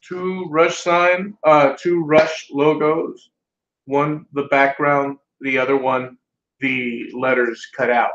two Rush logos. One the background, the other one the letters cut out.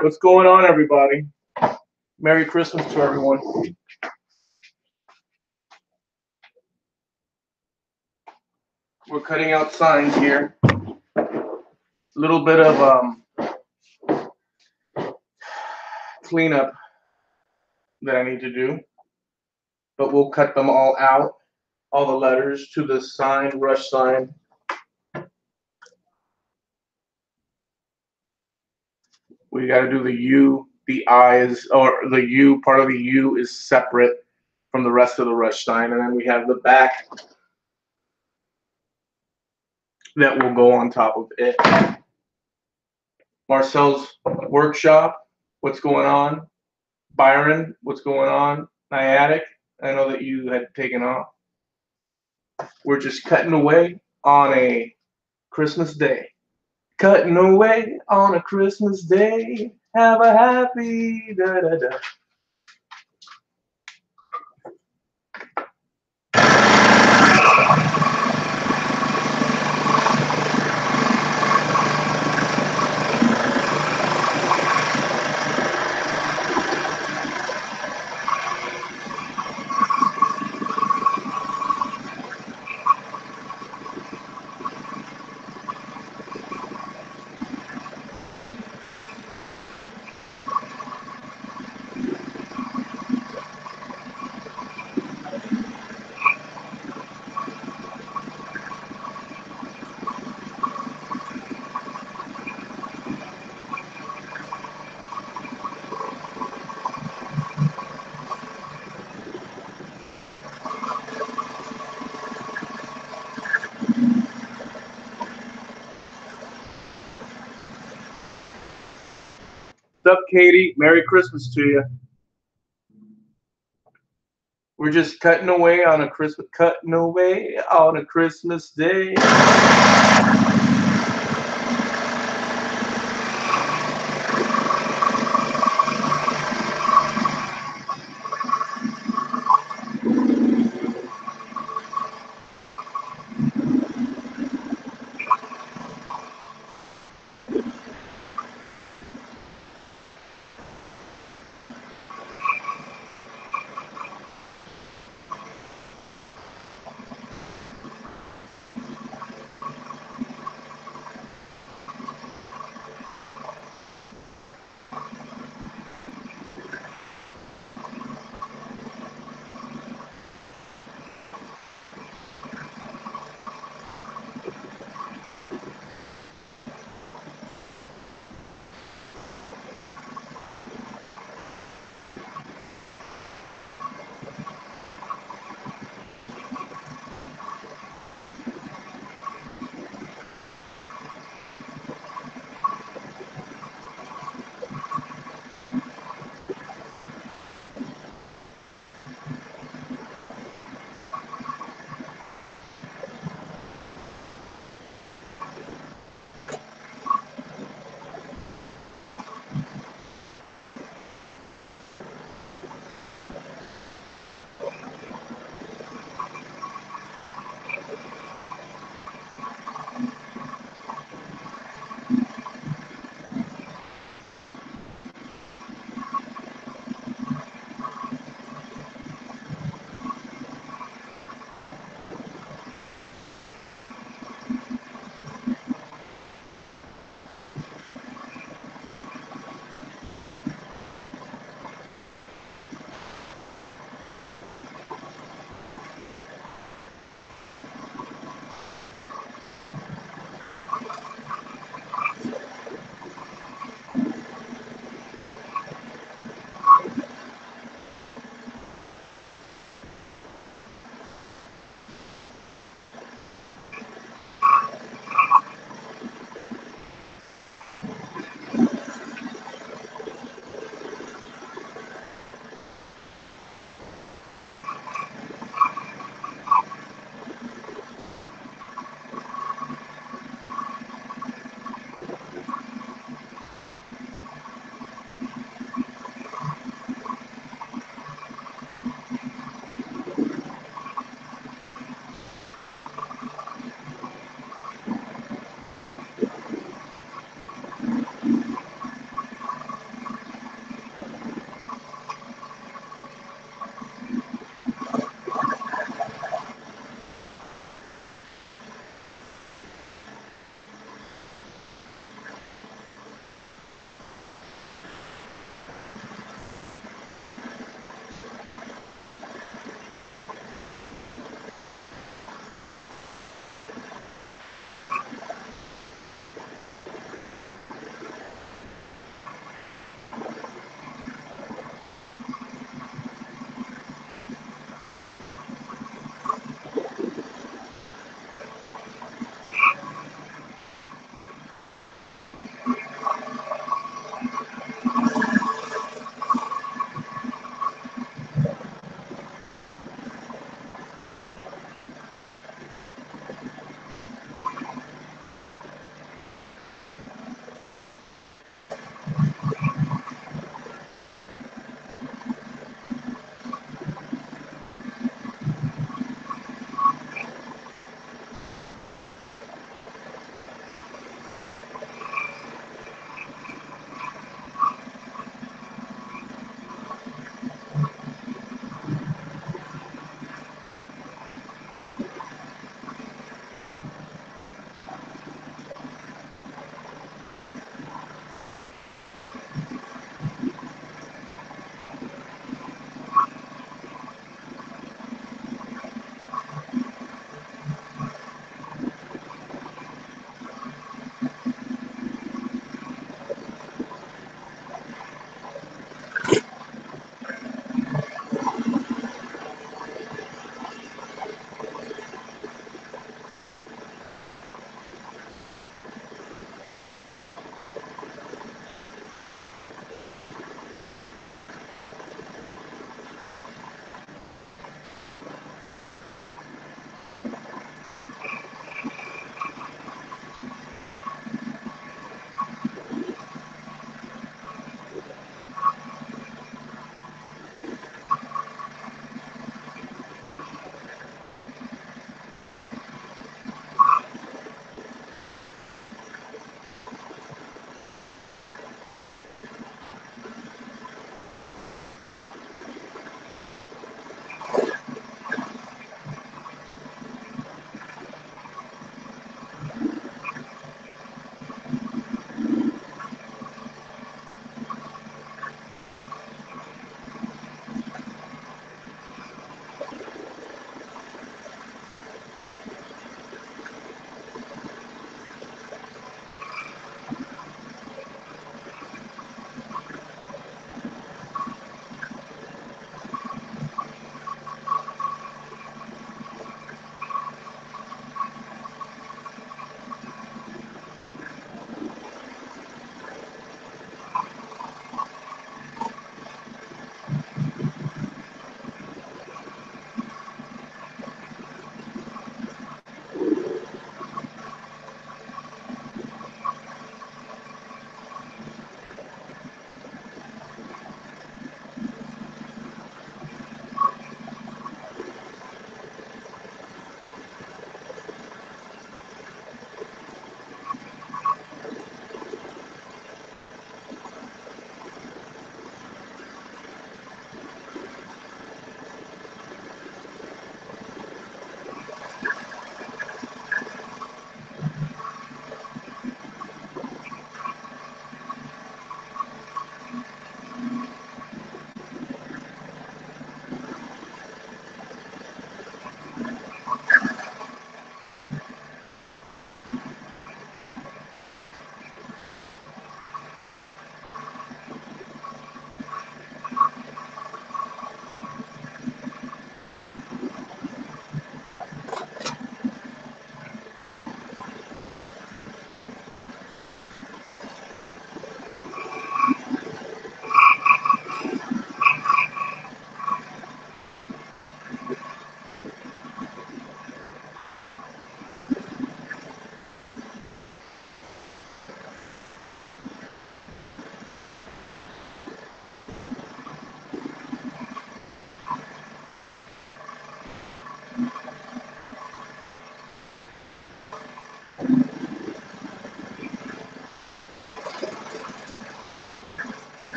What's going on, everybody? Merry Christmas to everyone. We're cutting out signs here. A little bit of cleanup that I need to do, but we'll cut them all out. All the letters to the sign, rush sign. We got to do the U, the I is, or the U, part of the U is separate from the rest of the rush sign. And then we have the back that will go on top of it. Marcel's workshop, what's going on? Byron, what's going on? Niatic, I know that you had taken off. We're just cutting away on a Christmas day. Cutting away on a Christmas day. Have a happy da da da. What's up, Katie? Merry Christmas to you. We're just cutting away on a Christmas day.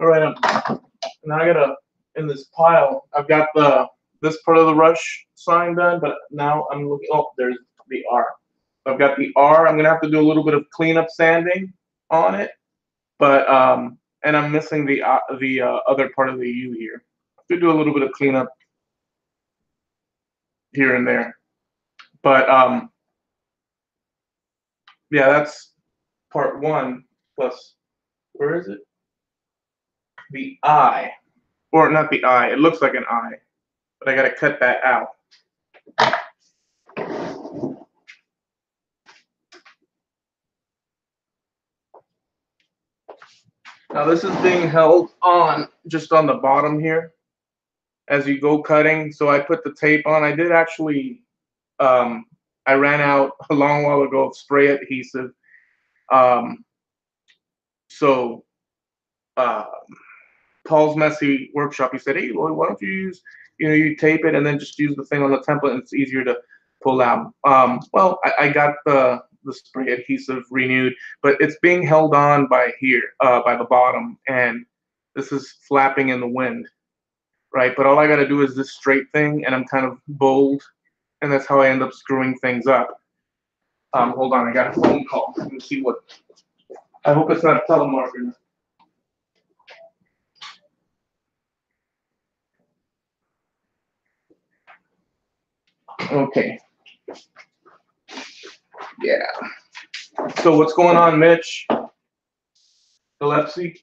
All right, now I gotta, in this pile, I've got this part of the rush sign done, but now I'm looking, oh, there's the R. I've got the R. I'm gonna have to do a little bit of cleanup sanding on it, but and I'm missing the other part of the U here. I have to do a little bit of cleanup here and there, but yeah, that's part one plus, where is it? The I, or not the I. It looks like an I, but I gotta cut that out. Now this is being held on just on the bottom here as you go cutting. So I put the tape on. I did actually, I ran out a long while ago of spray adhesive. So Paul's Messy Workshop, he said, hey, Lloyd, why don't you use, you tape it and then just use the thing on the template and it's easier to pull out. Well, I got the spray adhesive renewed, but it's being held on by here, by the bottom, and this is flapping in the wind, right? But all I got to do is this straight thing, and I'm kind of bold, and that's how I end up screwing things up. Hold on, I got a phone call. Let me see what. I hope it's not a telemarketer. Okay. Yeah. So what's going on, Mitch? Gillespie?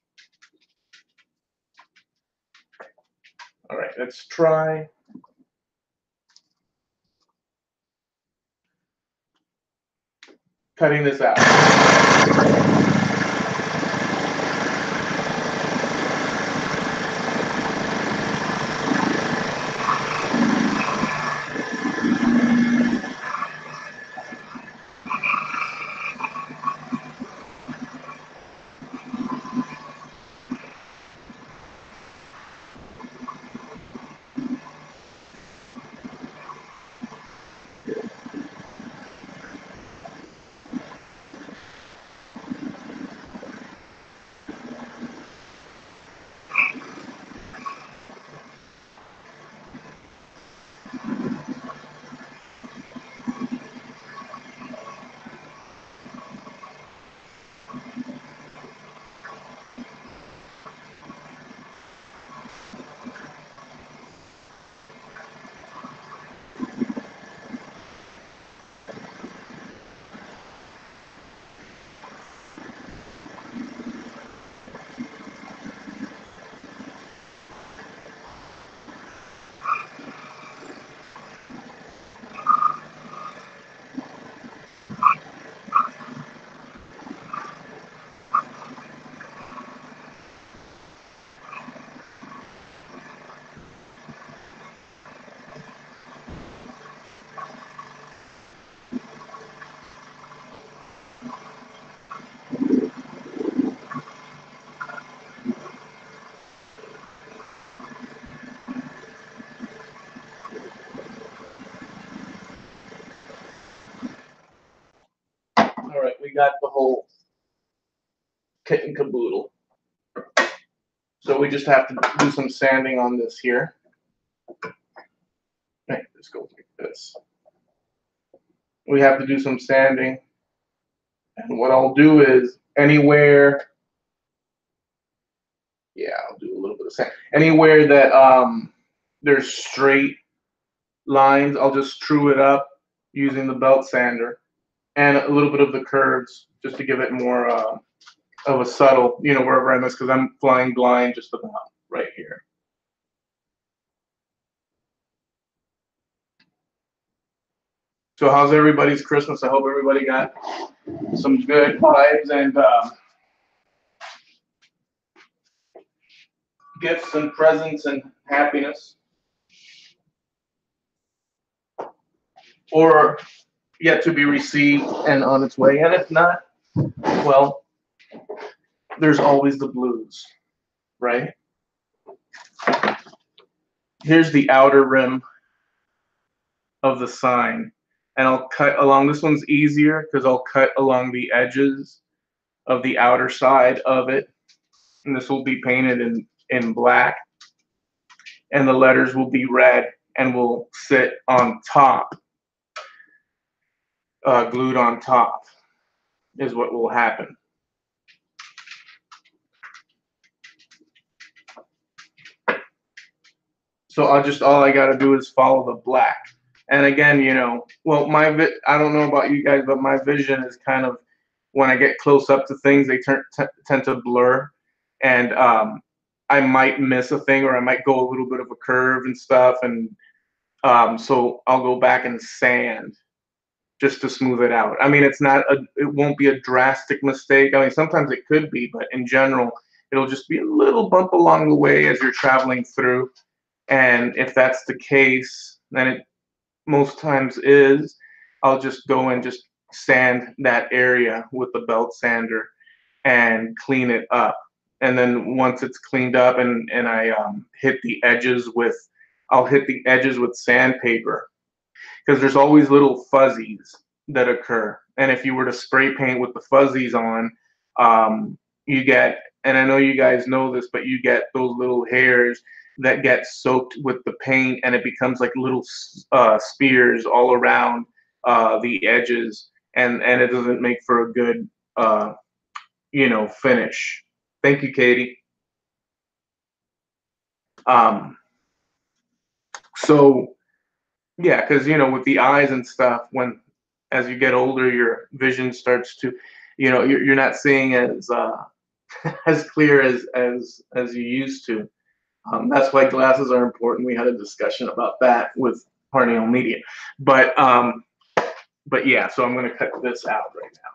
All right, let's try. Cutting this out. All right, we got the whole kit and caboodle. So we just have to do some sanding on this here. Right, this goes like this. We have to do some sanding. And what I'll do is anywhere, yeah, I'll do a little bit of sand. Anywhere that there's straight lines, I'll just true it up using the belt sander, and a little bit of the curves just to give it more of a subtle, wherever I miss, because I'm flying blind just about right here. So how's everybody's Christmas? I hope everybody got some good vibes and gifts and presents and happiness. Or yet to be received and on its way. And if not, well, there's always the blues, right? Here's the outer rim of the sign. And I'll cut along, this one's easier because I'll cut along the edges of the outer side of it. and this will be painted in black, and the letters will be red and will sit on top, glued on top, is what will happen. So all I got to do is follow the black. And again, you know, well, I don't know about you guys, but my vision is kind of, when I get close up to things, they tend to blur, and I might miss a thing, or I might go a little bit of a curve and stuff, and so I'll go back and sand just to smooth it out. I mean, it won't be a drastic mistake. I mean, sometimes it could be, but in general, it'll just be a little bump along the way as you're traveling through. And if that's the case, then it most times is, I'll just go and just sand that area with the belt sander and clean it up. And then once it's cleaned up, and I I'll hit the edges with sandpaper, because there's always little fuzzies that occur. And if you were to spray paint with the fuzzies on, you get, and I know you guys know this, but you get those little hairs that get soaked with the paint, and it becomes like little spears all around the edges, and it doesn't make for a good finish. Thank you, Katie. So yeah, because with the eyes and stuff, when as you get older, your vision starts to, you're not seeing as as clear as you used to. That's why glasses are important. We had a discussion about that with Harnell Media, but yeah. So I'm going to cut this out right now.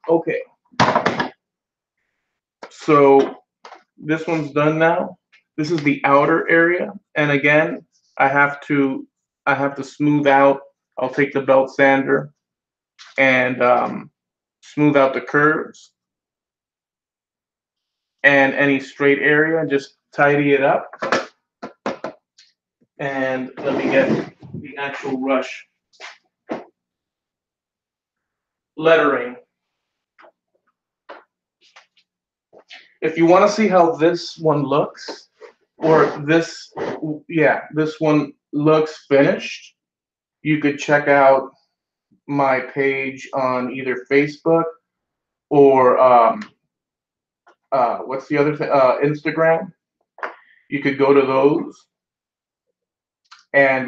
Okay, so this one's done now. This is the outer area, and again, I have to smooth out. I'll take the belt sander and smooth out the curves and any straight area, and just tidy it up. And let me get the actual rush lettering. If you want to see how this one looks, or this, yeah, this one looks finished, you could check out my page on either Facebook or what's the other thing? Instagram. You could go to those and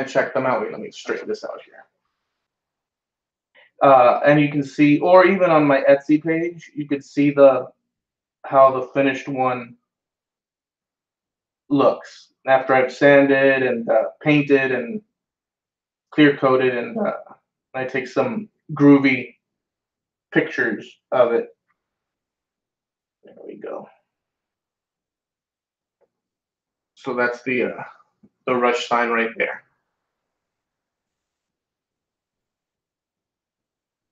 check them out. Wait, let me straighten this out here. And you can see, or even on my Etsy page, you could see how the finished one looks after I've sanded and painted and clear coated, and I take some groovy pictures of it. There we go. So that's the rush sign right there.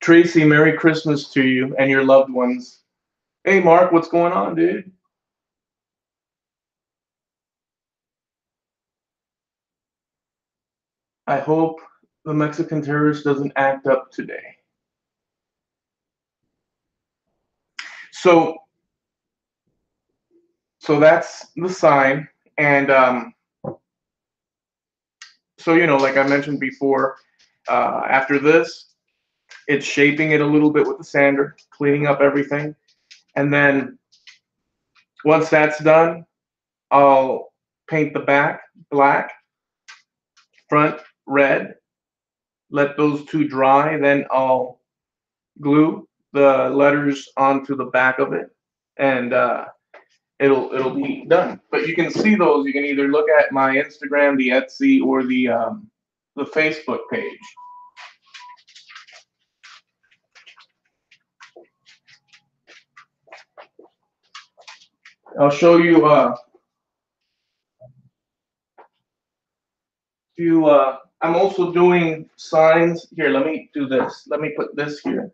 Tracy, Merry Christmas to you and your loved ones. Hey, Mark, what's going on, dude? I hope the Mexican terrorist doesn't act up today. So, that's the sign, and so like I mentioned before, after this, it's shaping it a little bit with the sander, cleaning up everything, and then once that's done, I'll paint the back black, front red, let those two dry, then I'll glue the letters onto the back of it, and it'll be done. But you can see those. You can either look at my Instagram, the Etsy, or the Facebook page. I'll show you. I'm also doing signs here. Let me do this. Let me put this here.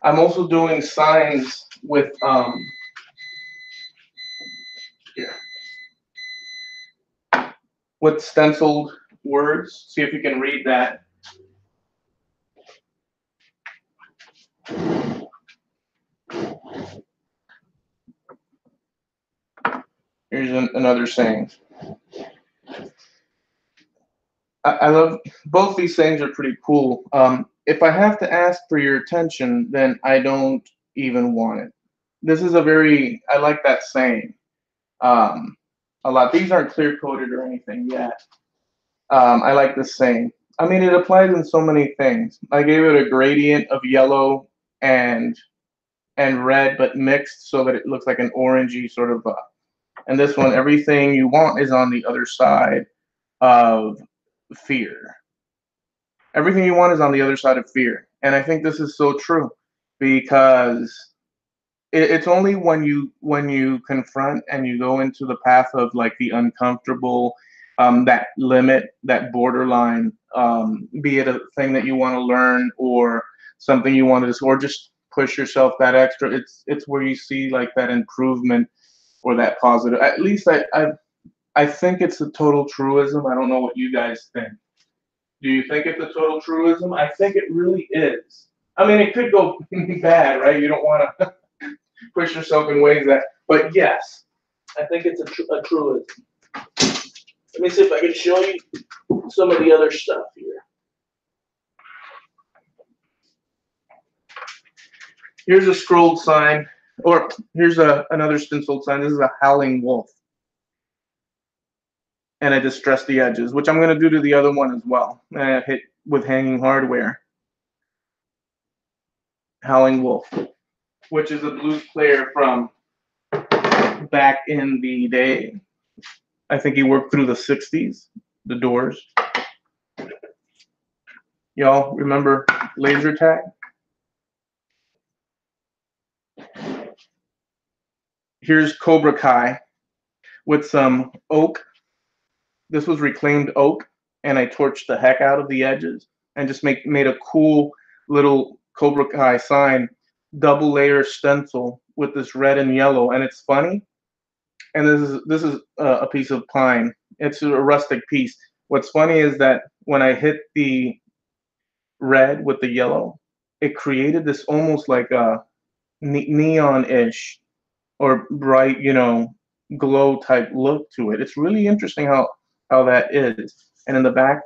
I'm also doing signs with here with stenciled words. See if you can read that. Here's another saying. I love both these sayings are pretty cool. If I have to ask for your attention, then I don't even want it. This is I like that saying a lot. These aren't clear coded or anything yet. I like this saying. I mean, it applies in so many things. I gave it a gradient of yellow and red, but mixed so that it looks like an orangey sort of. And this one, everything you want is on the other side of fear. Everything you want is on the other side of fear. And I think this is so true because it's only when you confront and you go into the path of like the uncomfortable, that limit, that borderline, be it a thing that you want to learn or something you want to, or just push yourself that extra. It's where you see like that improvement or that positive. At least I think it's a total truism. I don't know what you guys think. Do you think it's a total truism? I think it really is. I mean, it could go bad, right? You don't want to push yourself in ways that, but yes, I think it's a truism. Let me see if I can show you some of the other stuff here. Here's a scrolled sign, or here's another stenciled sign. This is a howling wolf. And I distress the edges, which I'm going to do to the other one as well. And I hit with hanging hardware. Howling Wolf, which is a blues player from back in the day. I think he worked through the 60s, the Doors. Y'all remember laser tag? Here's Cobra Kai with some oak. This was reclaimed oak, and I torched the heck out of the edges and just made a cool little Cobra Kai sign, double layer stencil with this red and yellow. And it's funny. And this is a piece of pine. It's a rustic piece. What's funny is that when I hit the red with the yellow, it created this almost like a neon-ish or bright, glow type look to it. It's really interesting how that is. And in the back,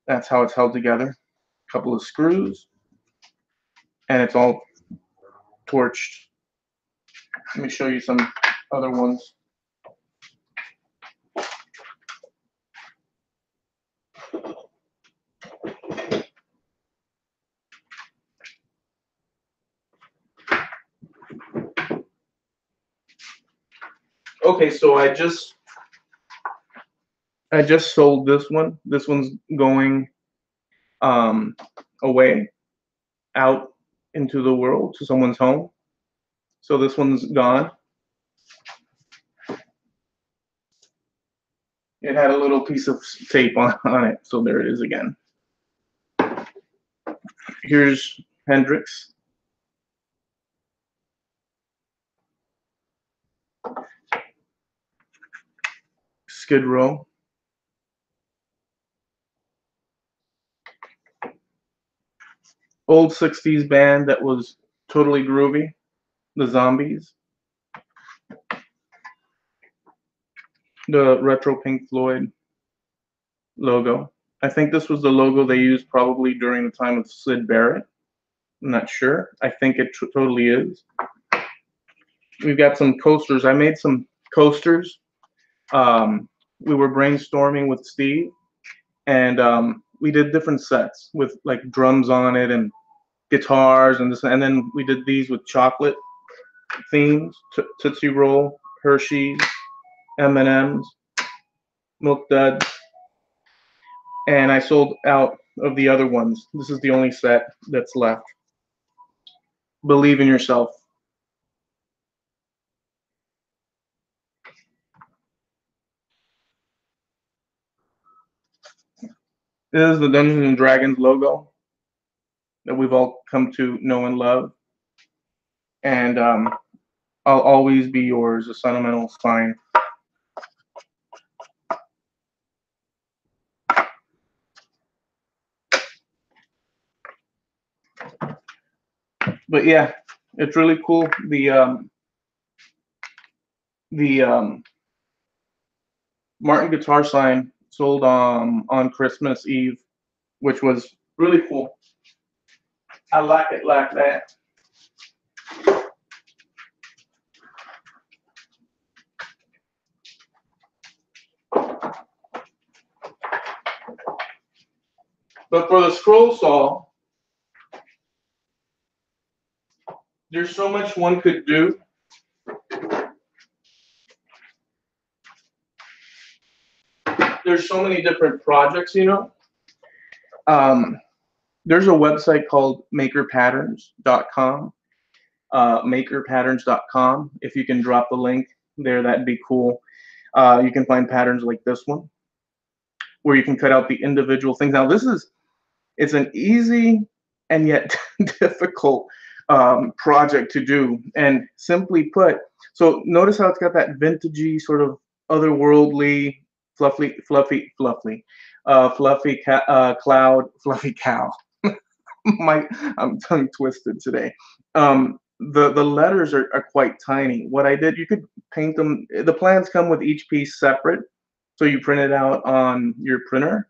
that's how it's held together. A couple of screws, and it's all torched. Let me show you some other ones. Okay, so I just sold this one. This one's going away out into the world to someone's home. So this one's gone. It had a little piece of tape on it, so there it is again. Here's Hendrix. Skid Row. Old 60s band that was totally groovy. The Zombies. The retro Pink Floyd logo. I think this was the logo they used probably during the time of Syd Barrett. I'm not sure. I think it totally is. We've got some coasters. I made some coasters. We were brainstorming with Steve, and we did different sets with like drums on it and guitars and this, and then we did these with chocolate themes: Tootsie Roll, Hershey's, M&Ms, Milk Duds, and I sold out of the other ones. This is the only set that's left. Believe in yourself. This is the Dungeons and Dragons logo that we've all come to know and love. And I'll always be yours, a sentimental sign. But yeah, it's really cool. The Martin guitar sign sold on Christmas Eve, which was really cool. I like it like that. But for the scroll saw, there's so much one could do. There's so many different projects, There's a website called makerpatterns.com. Makerpatterns.com. If you can drop the link there, that'd be cool. You can find patterns like this one, where you can cut out the individual things. Now, it's an easy and yet difficult project to do. And simply put, so notice how it's got that vintagey sort of otherworldly, fluffy cloud, fluffy cow. I'm tongue twisted today. The letters are quite tiny. What I did, you could paint them. The plans come with each piece separate, so you print it out on your printer,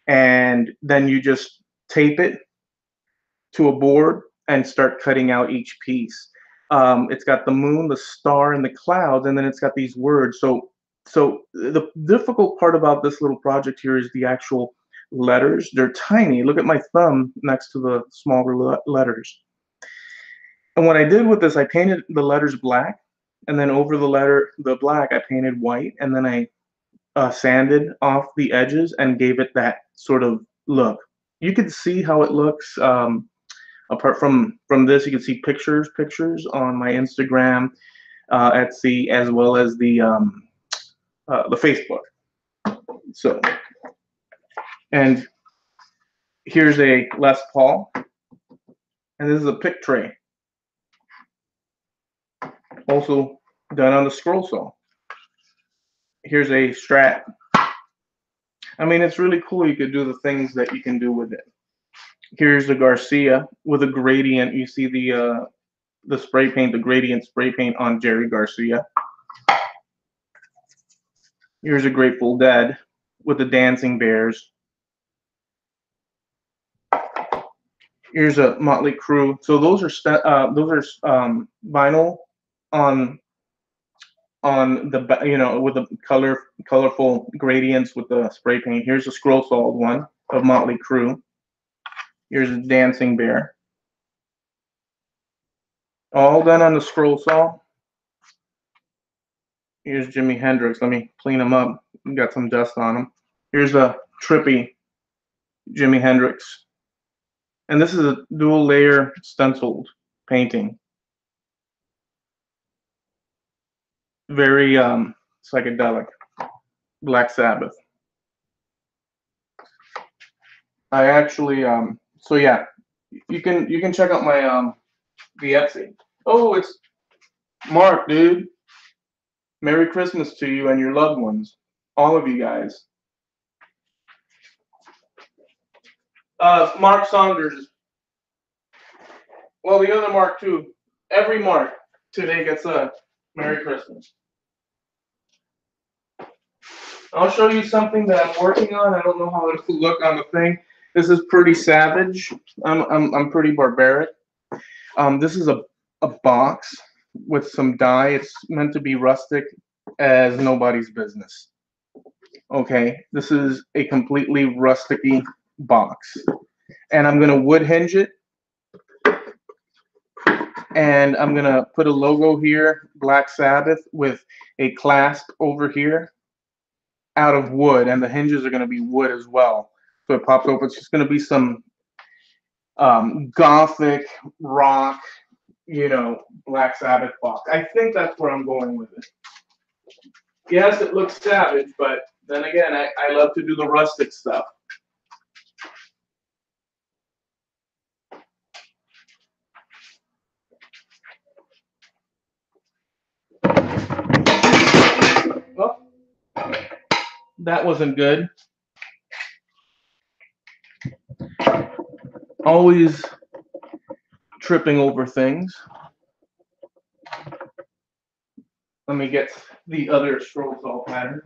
and then you just tape it to a board and start cutting out each piece. It's got the moon, the star, and the clouds, and then it's got these words. So the difficult part about this little project here is the actual letters. They're tiny. Look at my thumb next to the smaller letters. And what I did with this, I painted the letters black, and then over the black, I painted white, and then I sanded off the edges and gave it that sort of look. You can see how it looks. Apart from this, you can see pictures on my Instagram, Etsy, as well as the Facebook. So, and here's a Les Paul, and this is a pick tray, also done on the scroll saw. Here's a Strat. I mean, it's really cool. You could do the things that you can do with it. Here's the Garcia with a gradient. You see the spray paint, the gradient spray paint on Jerry Garcia. Here's a Grateful Dead with the dancing bears. Here's a Motley Crue. So those are vinyl on the, you know, with the colorful gradients with the spray paint. Here's a scroll saw one of Motley Crue. Here's a dancing bear. All done on the scroll saw. Here's Jimi Hendrix. Let me clean him up. Got some dust on him. Here's a trippy Jimi Hendrix. And this is a dual layer stenciled painting. Very psychedelic. Black Sabbath. I actually so yeah, you can check out my the Etsy. Oh, it's Mark, dude. Merry Christmas to you and your loved ones. All of you guys. Mark Saunders. Well, the other Mark too. Every Mark today gets a Merry Christmas. I'll show you something that I'm working on. I don't know how it will look on the thing. This is pretty savage. I'm pretty barbaric. This is a box with some dye. It's meant to be rustic as nobody's business. Okay, this is a completely rusticy box, and I'm gonna wood hinge it, and I'm gonna put a logo here, Black Sabbath, with a clasp over here out of wood, and the hinges are gonna be wood as well. So it pops open. It's just gonna be some gothic rock, you know, Black Sabbath box. I think that's where I'm going with it. Yes, it looks savage, but then again, I love to do the rustic stuff. Well, that wasn't good. Always tripping over things. Let me get the other scroll saw pattern.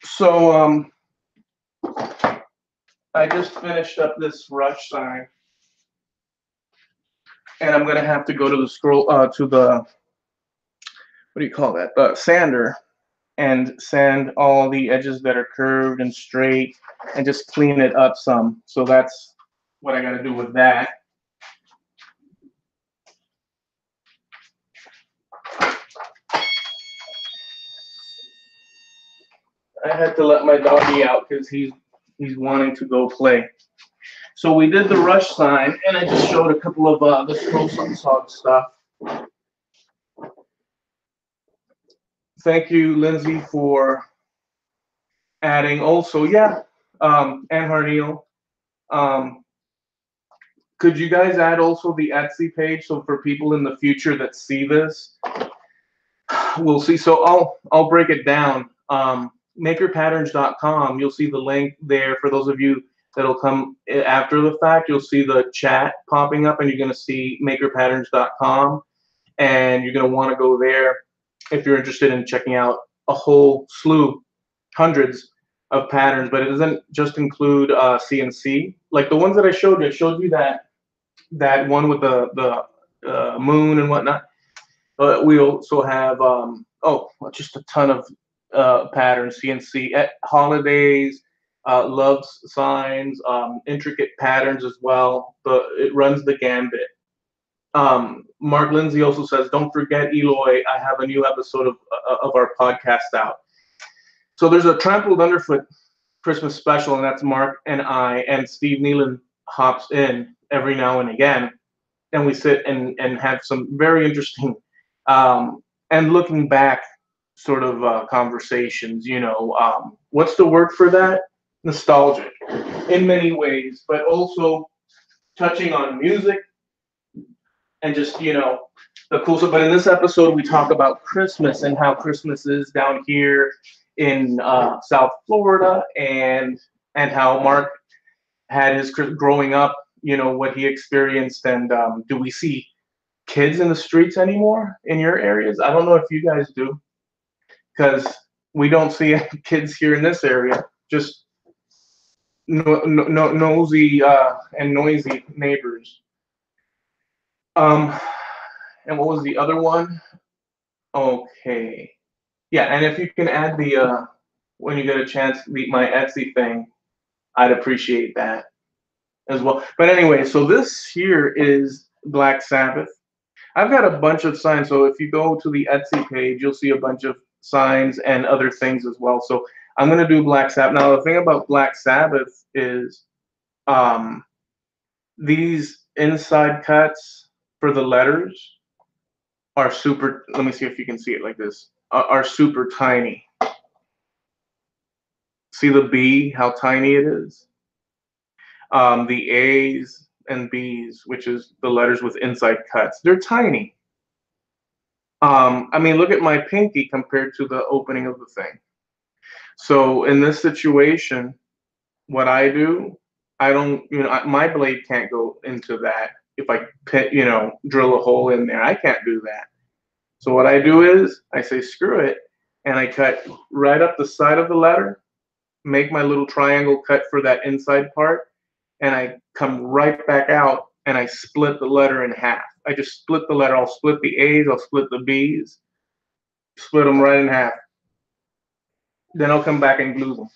So I just finished up this rush sign, and I'm gonna have to go to the to the, what do you call that? The sander, and sand all the edges that are curved and straight, and just clean it up some. So that's what I got to do with that. I had to let my doggy out because he's wanting to go play. So we did the rush sign, and I just showed a couple of the scroll saw stuff. Thank you, Lindsay, for adding also. Yeah, and Harneil. Could you guys add also the Etsy page, so for people in the future that see this, we'll see. So I'll break it down. Makerpatterns.com. You'll see the link there for those of you that'll come after the fact. You'll see the chat popping up, and you're going to see makerpatterns.com, and you're going to want to go there if you're interested in checking out a whole slew, hundreds of patterns. But it doesn't just include CNC, like the ones that I showed you. I showed you that one with the moon and whatnot. But we also have just a ton of patterns, CNC at holidays, love signs, intricate patterns as well. But it runs the gambit. Mark Lindsay also says, "Don't forget, Eloy. I have a new episode of our podcast out." So there's a Trampled Underfoot Christmas special, and that's Mark and I, and Steve Nealon hops in every now and again, and we sit and have some very interesting and looking back sort of conversations. What's the word for that? Nostalgic in many ways, but also touching on music and just the cool stuff. But in this episode, we talk about Christmas and how Christmas is down here in South Florida, and how Mark had his growing up, what he experienced, and do we see kids in the streets anymore in your areas? I don't know if you guys do, because we don't see any kids here in this area. Just nosy and noisy neighbors. And what was the other one? Okay. Yeah, and if you can add the when you get a chance, my Etsy thing, I'd appreciate that as well. But anyway, so this here is Black Sabbath. I've got a bunch of signs, so if you go to the Etsy page, you'll see a bunch of signs and other things as well. So I'm gonna do Black Sabbath. Now the thing about Black Sabbath is um, these inside cuts for the letters are super. Let me see if you can see it like this. Are super tiny. See the B, how tiny it is? The A's and B's, which is the letters with inside cuts, they're tiny. I mean, look at my pinky compared to the opening of the thing. So in this situation, what I do, I don't, my blade can't go into that. If I, drill a hole in there, I can't do that. So what I do is I say, screw it, and I cut right up the side of the letter, make my little triangle cut for that inside part, and I come right back out and I split the letter in half. I just split the letter. I'll split the A's, I'll split the B's, split them right in half. Then I'll come back and glue them.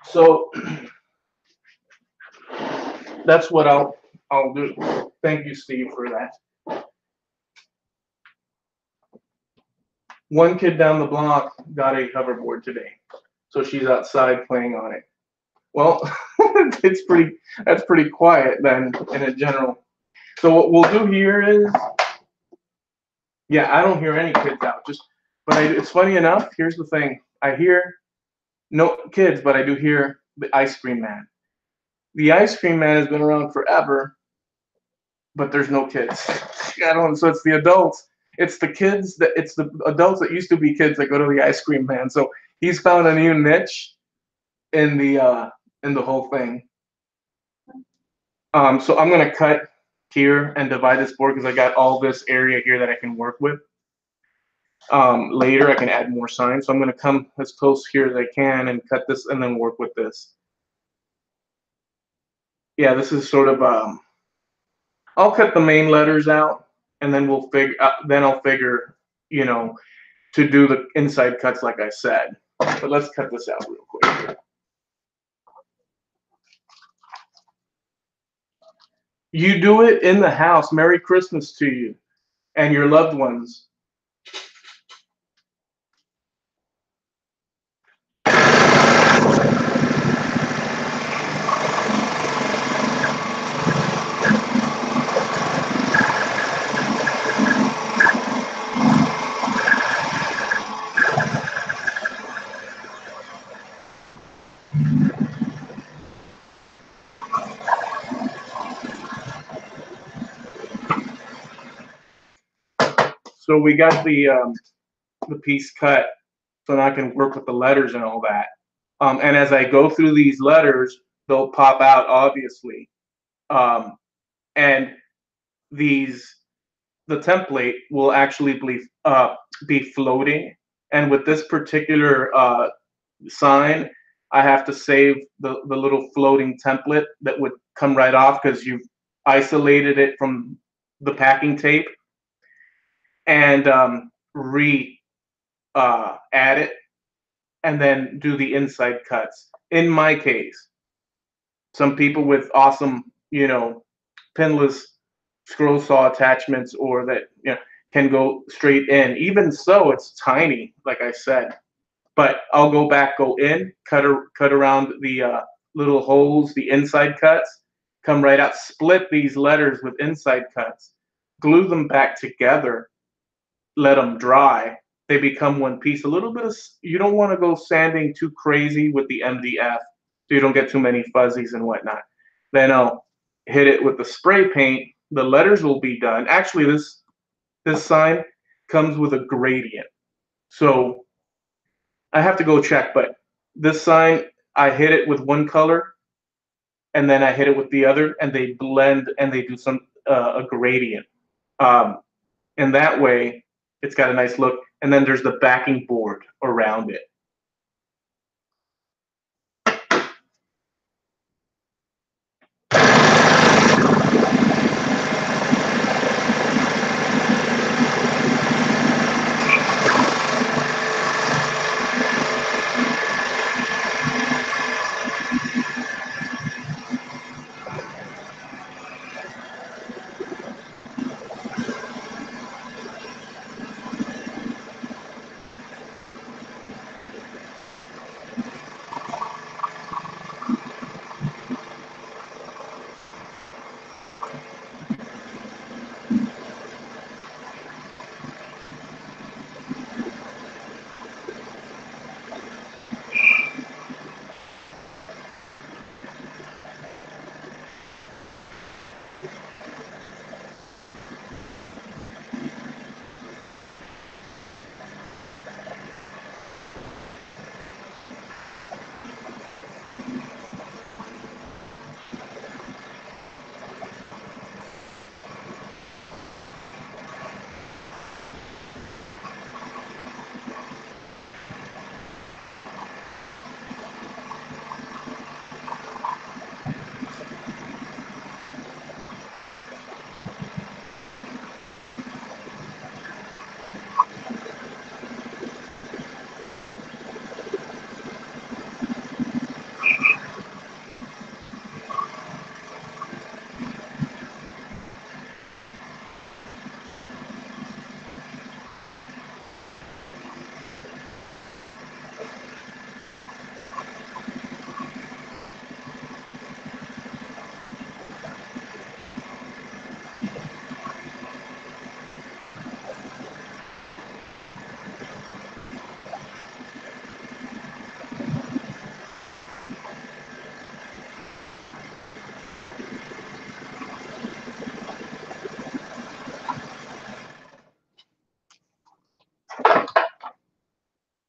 So that's what I'll do. Thank you, Steve, for that. One kid down the block got a hoverboard today, so she's outside playing on it. Well, that's pretty quiet then in a general. So what we'll do here is, yeah, I don't hear any kids out. But it's funny enough. Here's the thing: I hear no kids, but I do hear the ice cream man. The ice cream man has been around forever, but there's no kids. I don't. So it's the adults. It's the kids that. It's the adults that used to be kids that go to the ice cream man. So he's found a new niche in the whole thing. So I'm gonna cut here and divide this board because I got all this area here that I can work with. Later I can add more signs. So I'm gonna come as close here as I can and cut this and then work with this. Yeah, this is sort of I'll cut the main letters out and then we'll figure then I'll figure, to do the inside cuts like I said. But let's cut this out real quick. You do it in the house. Merry Christmas to you and your loved ones. So we got the piece cut, so now I can work with the letters and all that. And as I go through these letters, they'll pop out obviously. And these the template will actually be floating. And with this particular sign, I have to save the little floating template that would come right off because you've isolated it from the packing tape, and add it, and then do the inside cuts. In my case, some people with awesome, pinless scroll saw attachments, or that can go straight in. Even so, it's tiny, like I said. But I'll go in, cut around the little holes, the inside cuts, come right out, split these letters with inside cuts, glue them back together, let them dry. They become one piece. A little bit of, you don't want to go sanding too crazy with the MDF, so you don't get too many fuzzies and whatnot. Then I'll hit it with the spray paint. The letters will be done. Actually, this sign comes with a gradient, so I have to go check. But this sign, I hit it with one color, and then I hit it with the other, and they blend, and they do some a gradient. Um, and that way, it's got a nice look. And then there's the backing board around it.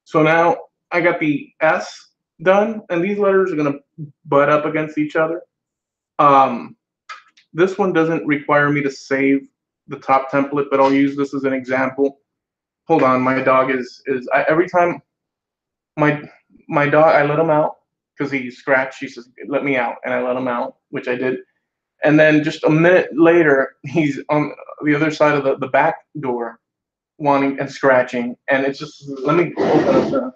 So now I got the S done, and these letters are going to butt up against each other. Um, this one doesn't require me to save the top template, but I'll use this as an example. Hold on, my dog every time my dog, I let him out because he scratched. He says, "Let me out," and I let him out, which I did. And then just a minute later, he's on the other side of the back door, wanting and scratching. And it's just, let me open up the.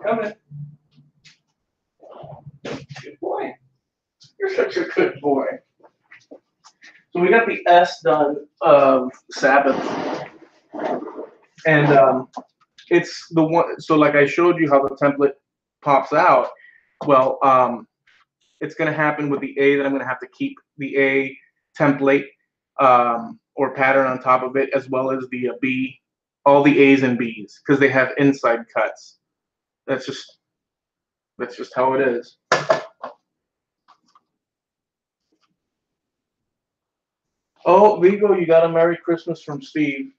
Come in. Good boy. You're such a good boy. So we got the S done of Sabbath, and it's the one. So like I showed you how the template pops out. Well, it's going to happen with the A, that I'm going to have to keep the A template or pattern on top of it, as well as the B, all the A's and B's, because they have inside cuts. That's just how it is. Oh, Vigo, you got a Merry Christmas from Steve.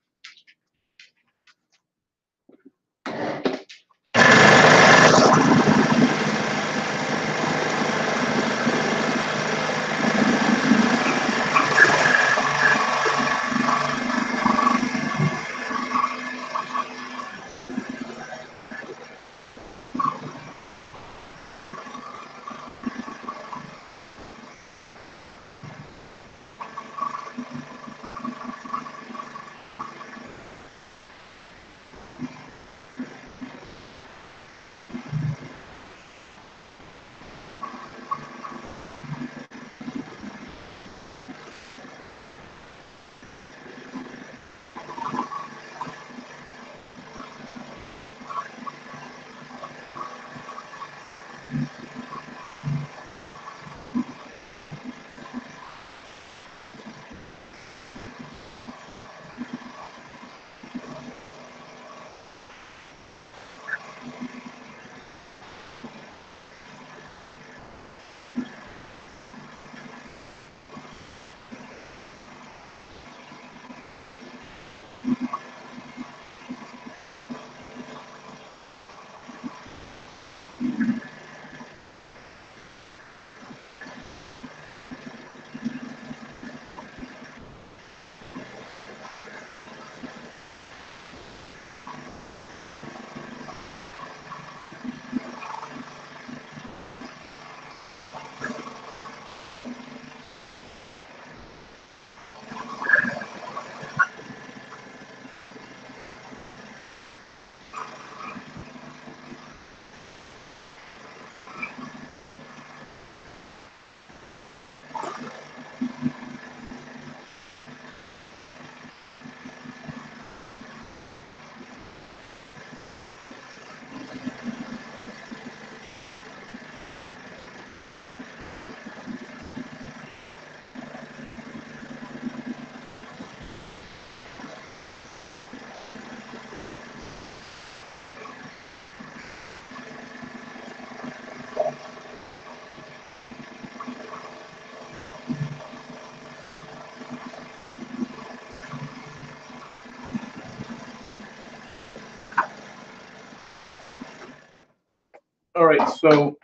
All right, so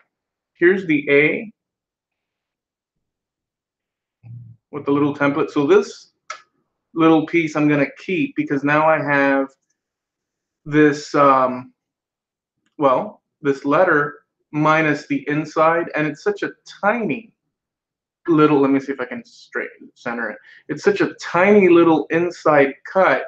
here's the A with the little template. So this little piece I'm going to keep because now I have this, this letter minus the inside, and it's such a tiny little, let me see if I can center it. It's such a tiny little inside cut.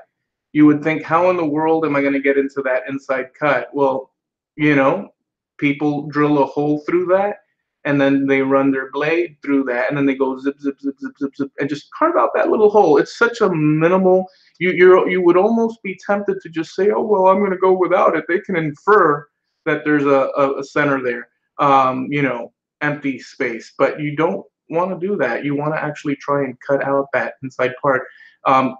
You would think, how in the world am I going to get into that inside cut? Well, you know, people drill a hole through that, and then they run their blade through that, and then they go zip, zip, zip, zip, zip, zip, and just carve out that little hole. It's such a minimal. You would almost be tempted to just say, oh well, I'm going to go without it. They can infer that there's a center there, empty space, but you don't want to do that. You want to actually try and cut out that inside part.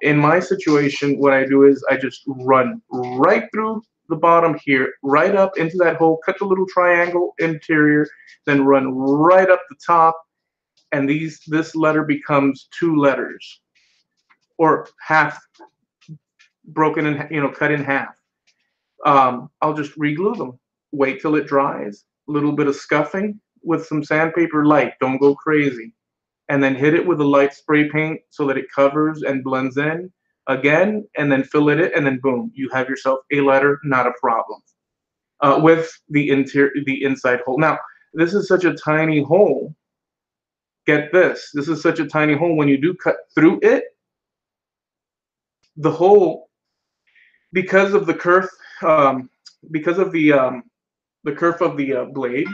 In my situation, what I do is I just run right through the bottom here, right up into that hole, cut the little triangle interior, then run right up the top, and this letter becomes two letters, or half broken in, cut in half. I'll just reglue them. Wait till it dries. A little bit of scuffing with some sandpaper light. Don't go crazy. And then hit it with a light spray paint so that it covers and blends in again, and then fill it, and then boom, you have yourself a letter, not a problem. With the inside hole. Now, this is such a tiny hole. Get this. This is such a tiny hole. When you do cut through it, the hole, because of the kerf, because of the kerf of the blade,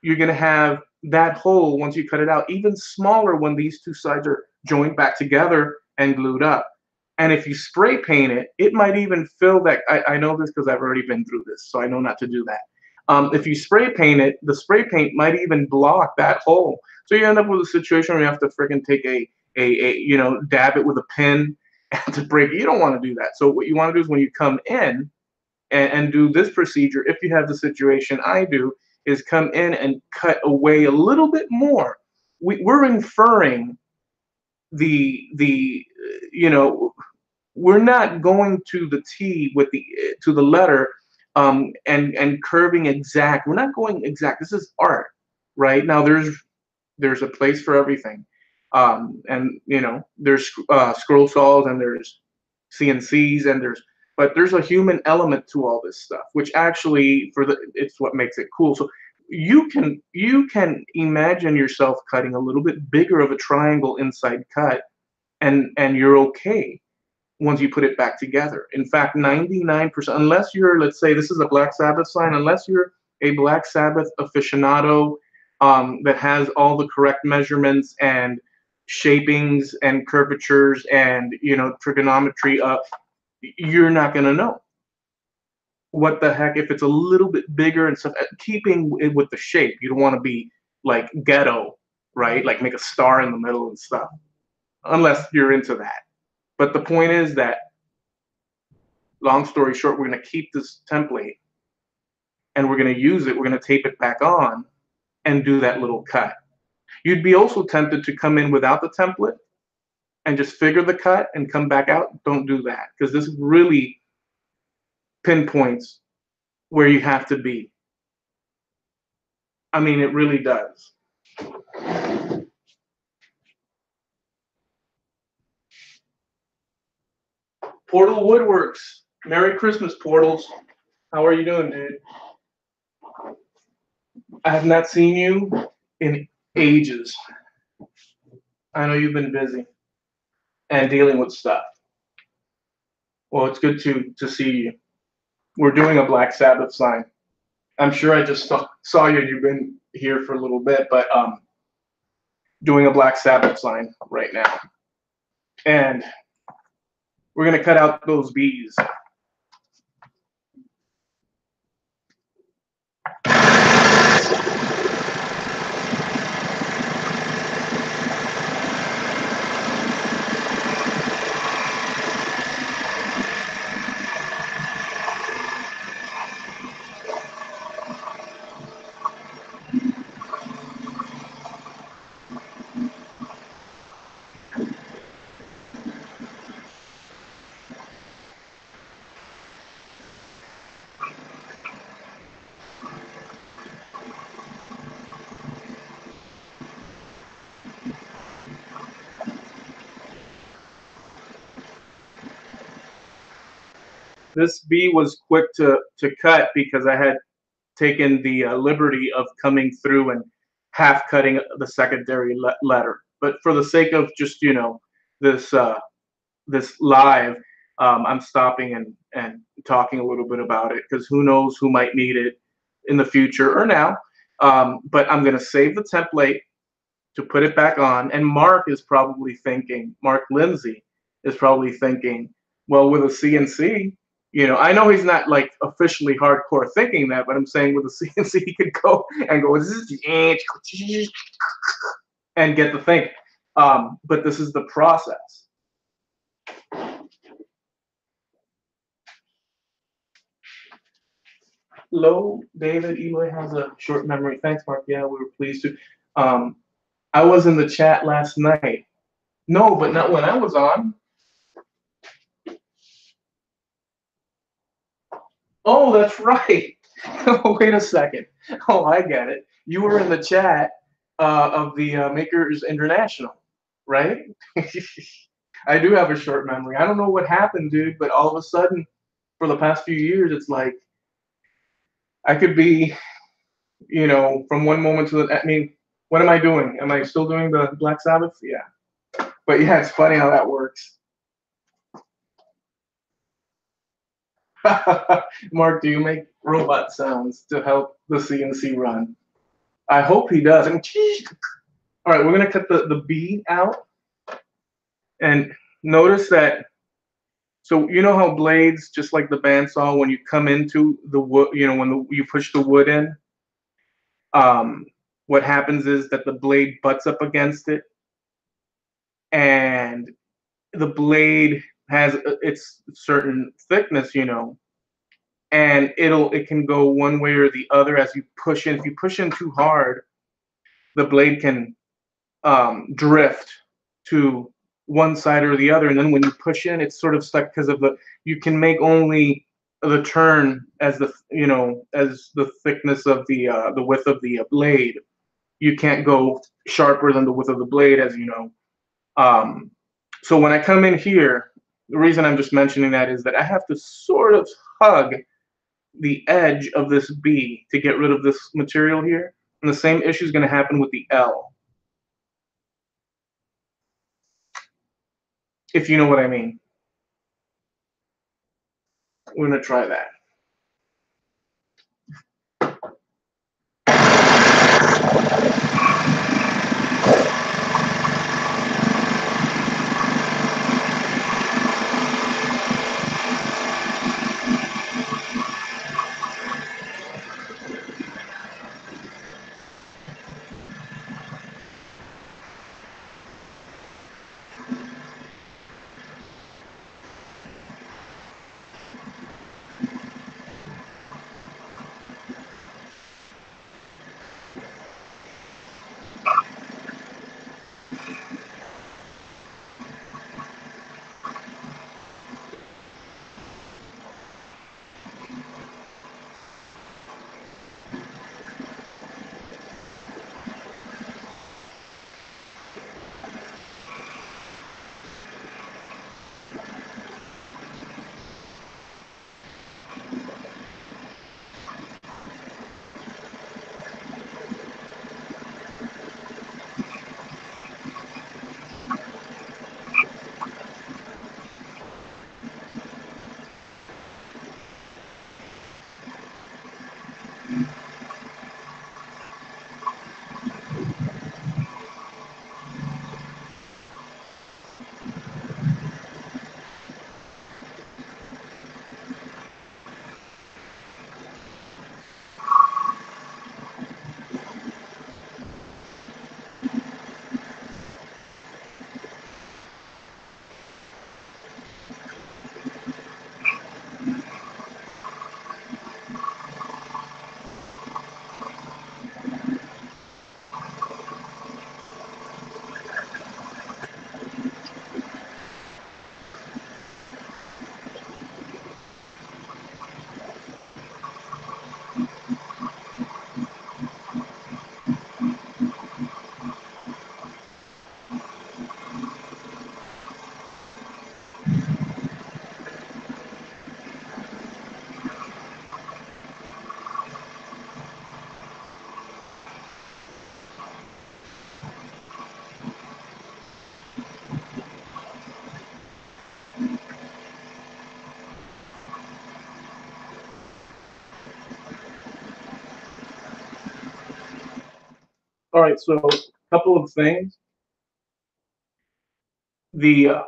you're going to have that hole, once you cut it out, even smaller when these two sides are joined back together and glued up. And if you spray paint it, it might even fill that. I know this because I've already been through this, so I know not to do that. If you spray paint it, the spray paint might even block that hole. So you end up with a situation where you have to freaking take dab it with a pin to break it. You don't want to do that. So what you want to do is when you come in and do this procedure, if you have the situation I do, is come in and cut away a little bit more. We're inferring we're not going to the T with to the letter, and curving exact. We're not going exact. This is art, right? Now there's a place for everything, and there's scroll saws, and there's CNCs, and but there's a human element to all this stuff, which actually it's what makes it cool. So you can imagine yourself cutting a little bit bigger of a triangle inside cut, and you're okay once you put it back together. In fact, 99%, unless you're, let's say this is a Black Sabbath sign, unless you're a Black Sabbath aficionado, that has all the correct measurements and shapings and curvatures and trigonometry, you're not going to know what the heck if it's a little bit bigger and stuff. Keeping it with the shape, you don't want to be like ghetto, right? Like make a star in the middle and stuff, unless you're into that. But the point is that, long story short, we're going to keep this template and we're going to use it. We're going to tape it back on and do that little cut. You'd be also tempted to come in without the template and just figure the cut and come back out. Don't do that, because this really pinpoints where you have to be. I mean, it really does. Portal Woodworks. Merry Christmas, Portals. How are you doing, dude? I have not seen you in ages. I know you've been busy and dealing with stuff. Well, it's good to see you. We're doing a Black Sabbath sign. I'm sure I just saw you. You've been here for a little bit, but doing a Black Sabbath sign right now. And we're going to cut out those bees. This bee was quick to cut because I had taken the liberty of coming through and half cutting the secondary letter. But for the sake of just this this live, I'm stopping and talking a little bit about it because who knows who might need it in the future or now. But I'm gonna save the template to put it back on. And Mark is probably thinking, Mark Lindsay is probably thinking, well, with a CNC, I know he's not like officially hardcore thinking that, but I'm saying with a CNC, he could go and go, and get the thing. But this is the process. Low, David, Eloy has a short memory. Thanks, Mark. Yeah, we were pleased to. Um, I was in the chat last night. No, but not when I was on. Oh, that's right. Oh, wait a second. Oh, I get it. You were in the chat of the Makers International, right? I do have a short memory. I don't know what happened, dude, but all of a sudden, for the past few years, it's like I could be, from one moment to the. I mean, what am I doing? Am I still doing the Black Sabbath? Yeah. But yeah, it's funny how that works. Mark, do you make robot sounds to help the CNC run? I hope he does. All right, we're gonna cut the B out, and notice that. So you know how blades, just like the bandsaw, when you come into the wood, when you push the wood in, um, what happens is that the blade butts up against it, and the blade has its certain thickness, and it can go one way or the other as you push in. If you push in too hard, the blade can drift to one side or the other, and then when you push in, it's sort of stuck because of you can make only the turn as as the thickness of the width of the blade. You can't go sharper than the width of the blade, as you know. So when I come in here, the reason I'm just mentioning that is that I have to sort of hug the edge of this B to get rid of this material here. And the same issue is going to happen with the L, if you know what I mean. We're going to try that. All right, so a couple of things. The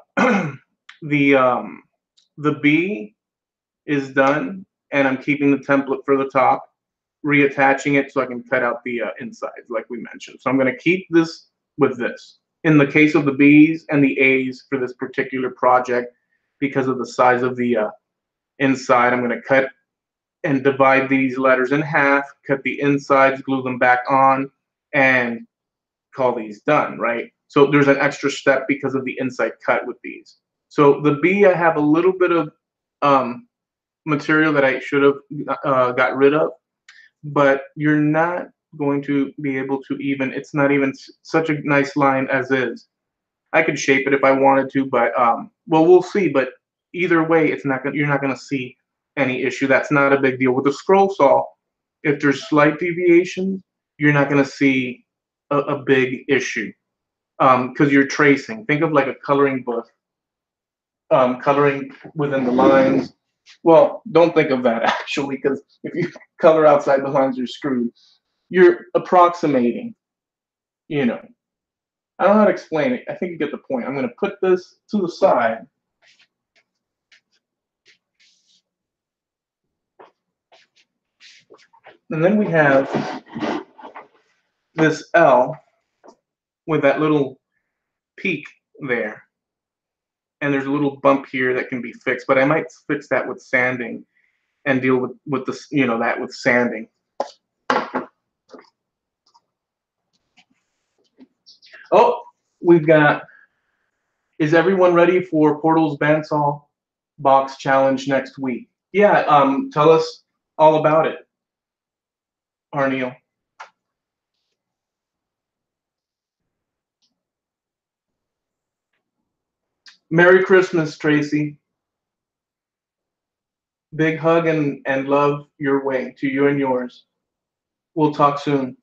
the the B is done, and I'm keeping the template for the top, reattaching it so I can cut out the insides, like we mentioned. So I'm going to keep this with this. In the case of the B's and the A's for this particular project, because of the size of the inside, I'm going to cut and divide these letters in half, cut the insides, glue them back on, and call these done, right? So there's an extra step because of the inside cut with these. So the B, I have a little bit of material that I should have got rid of, but you're not going to be able to even, it's not even such a nice line as is. I could shape it if I wanted to, but well, we'll see. But either way, it's not gonna, you're not gonna see any issue. That's not a big deal. With the scroll saw, if there's slight deviations, you're not gonna see a big issue because you're tracing. Think of like a coloring book, coloring within the lines. Well, don't think of that actually, because if you color outside the lines, you're screwed. You're approximating, you know. I don't know how to explain it. I think you get the point. I'm going to put this to the side. And then we have this L with that little peak there. And there's a little bump here that can be fixed, but I might fix that with sanding and deal with this, you know, that with sanding. Oh, we've got, is everyone ready for Portal's Bandsaw Box Challenge next week? Yeah, tell us all about it, Arneal. Merry Christmas, Tracy. Big hug and love your way to you and yours. We'll talk soon.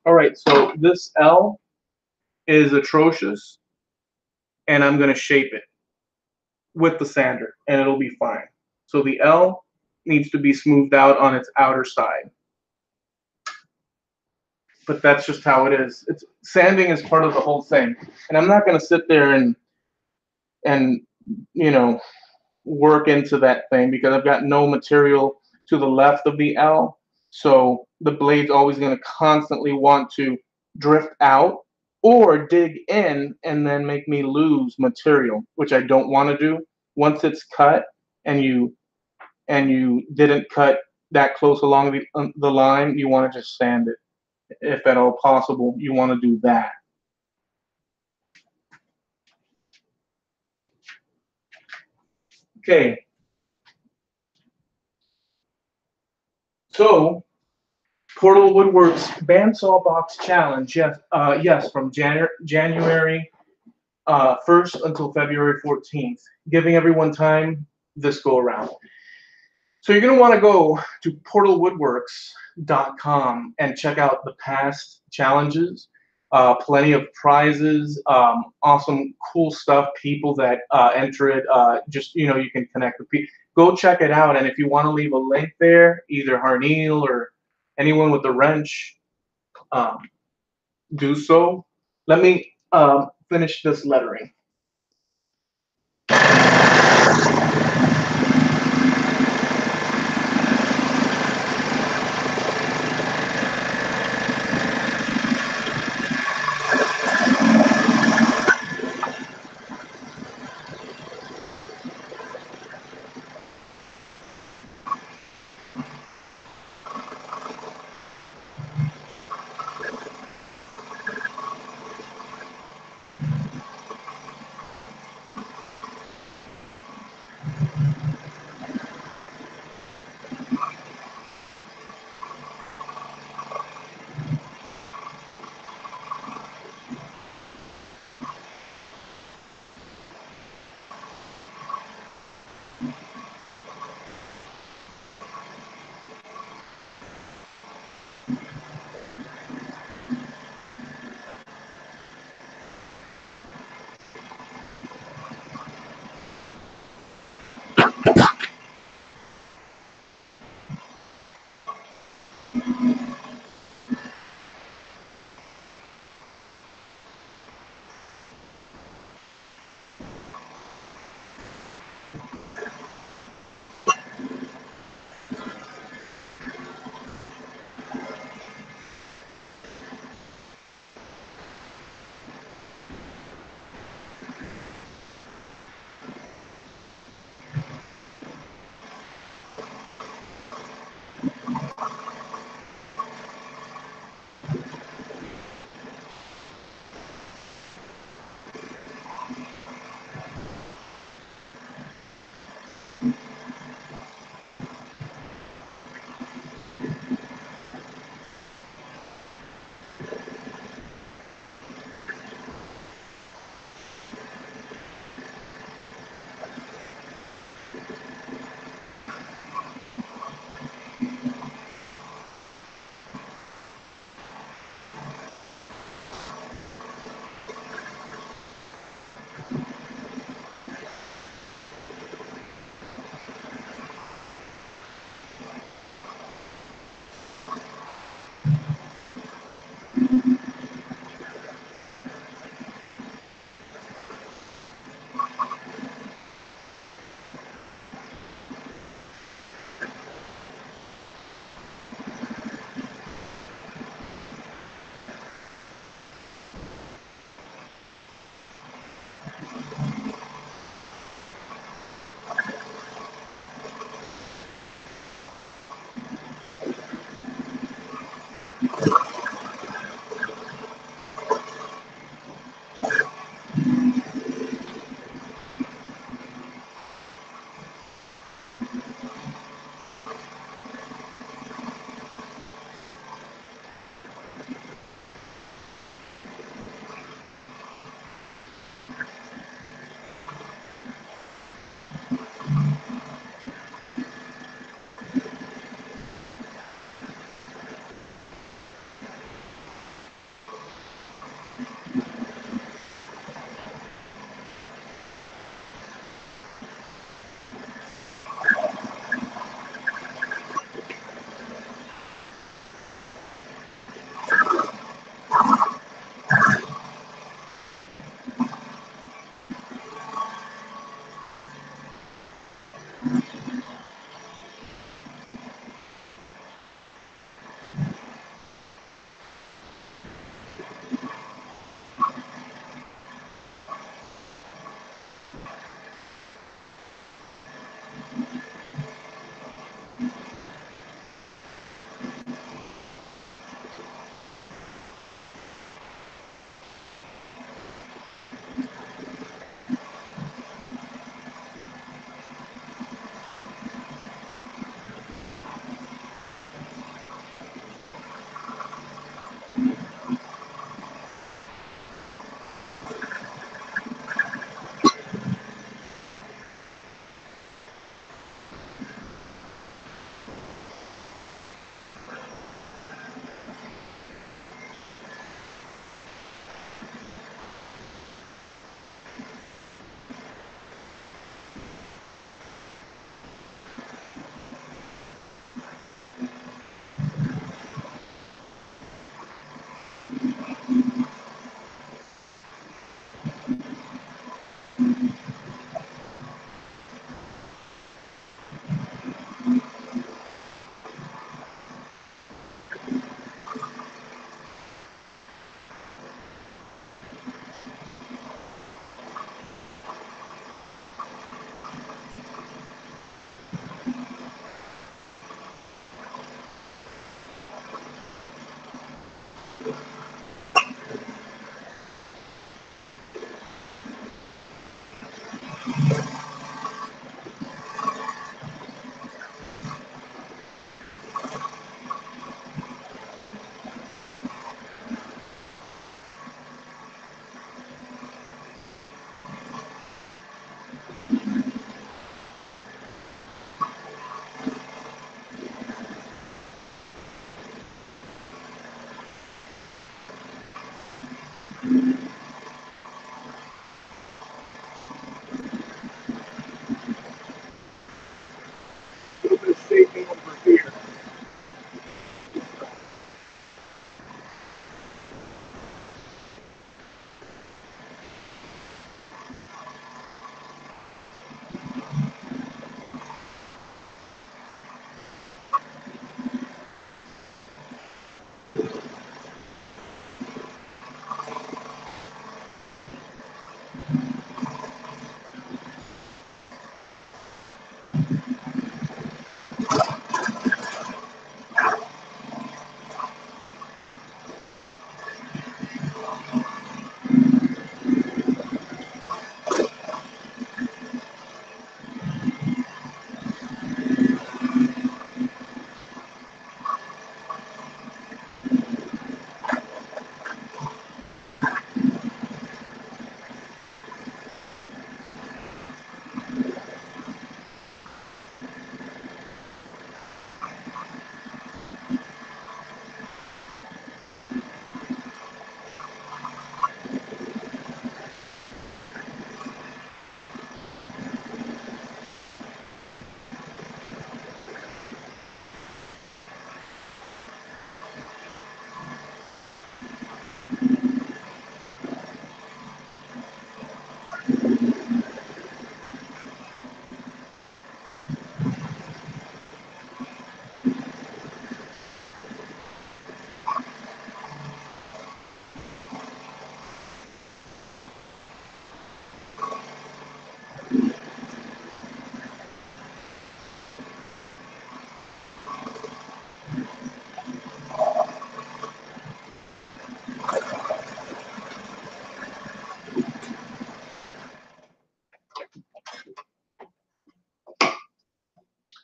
All right, so this L is atrocious, and I'm going to shape it with the sander, and it'll be fine. So the L needs to be smoothed out on its outer side. But that's just how it is. It's sanding is part of the whole thing. And I'm not going to sit there and you know, work into that thing because I've got no material to the left of the L. So the blade's always going to constantly want to drift out or dig in and then make me lose material, which I don't want to do. Once it's cut and you didn't cut that close along the line, you want to just sand it. If at all possible, you want to do that. Okay, Portal Woodworks bandsaw box challenge. Yes, yes, from January 1st until February 14th, giving everyone time this go around. So you're going to want to go to portalwoodworks.com and check out the past challenges. Plenty of prizes, awesome, cool stuff. People that enter it, just you can connect with people. Go check it out, and if you want to leave a link there, either Harneel or anyone with the wrench, um, do so. Let me finish this lettering.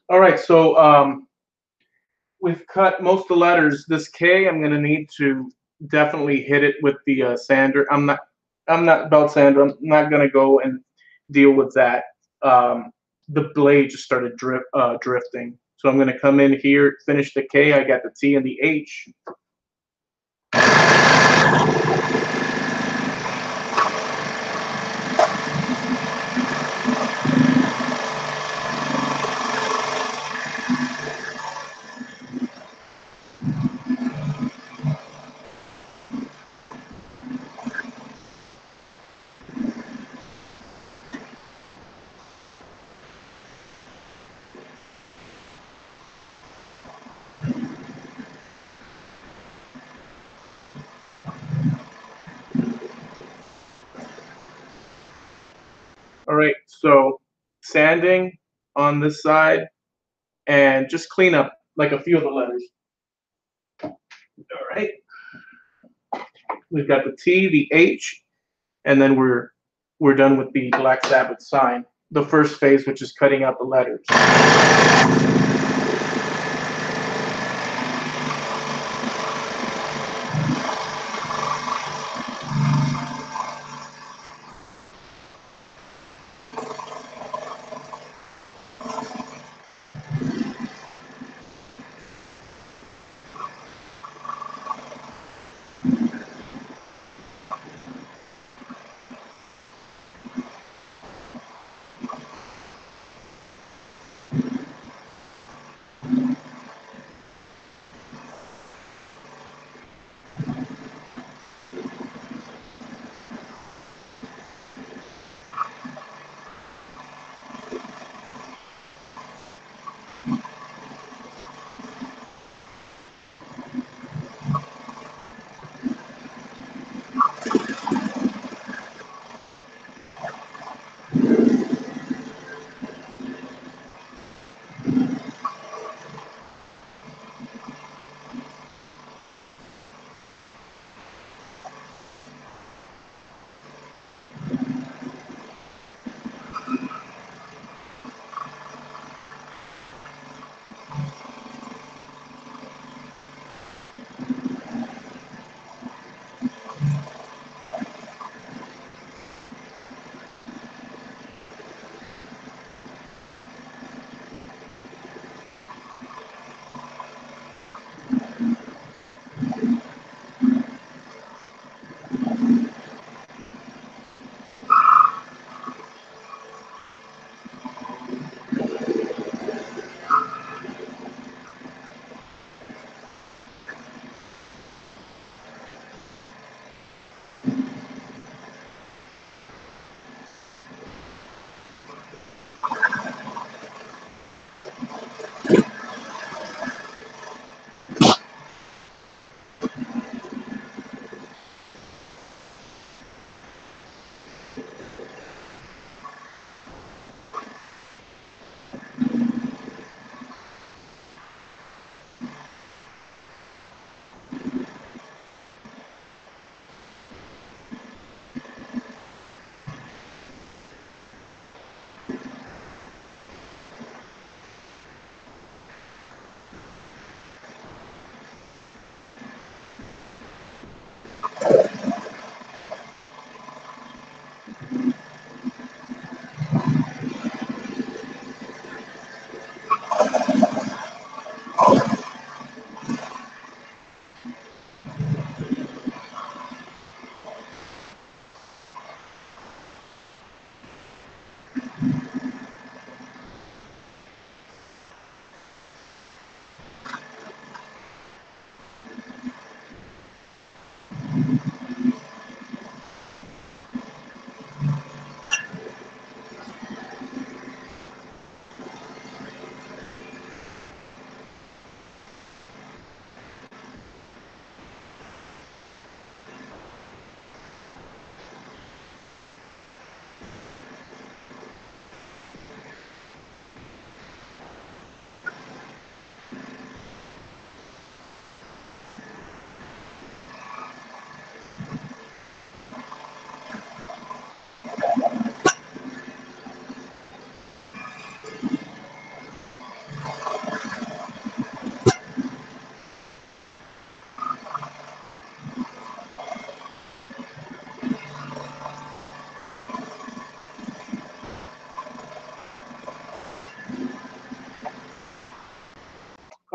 All right, so we've cut most of the letters. This K, I'm gonna need to definitely hit it with the sander. I'm not belt sander. I'm not gonna go and deal with that. The blade just started drifting. So I'm gonna come in here, finish the K. I got the T and the H. All right, so sanding on this side and just clean up like a few of the letters. All right, we've got the T, the H, and then we're done with the Black Sabbath sign. The first phase, which is cutting out the letters.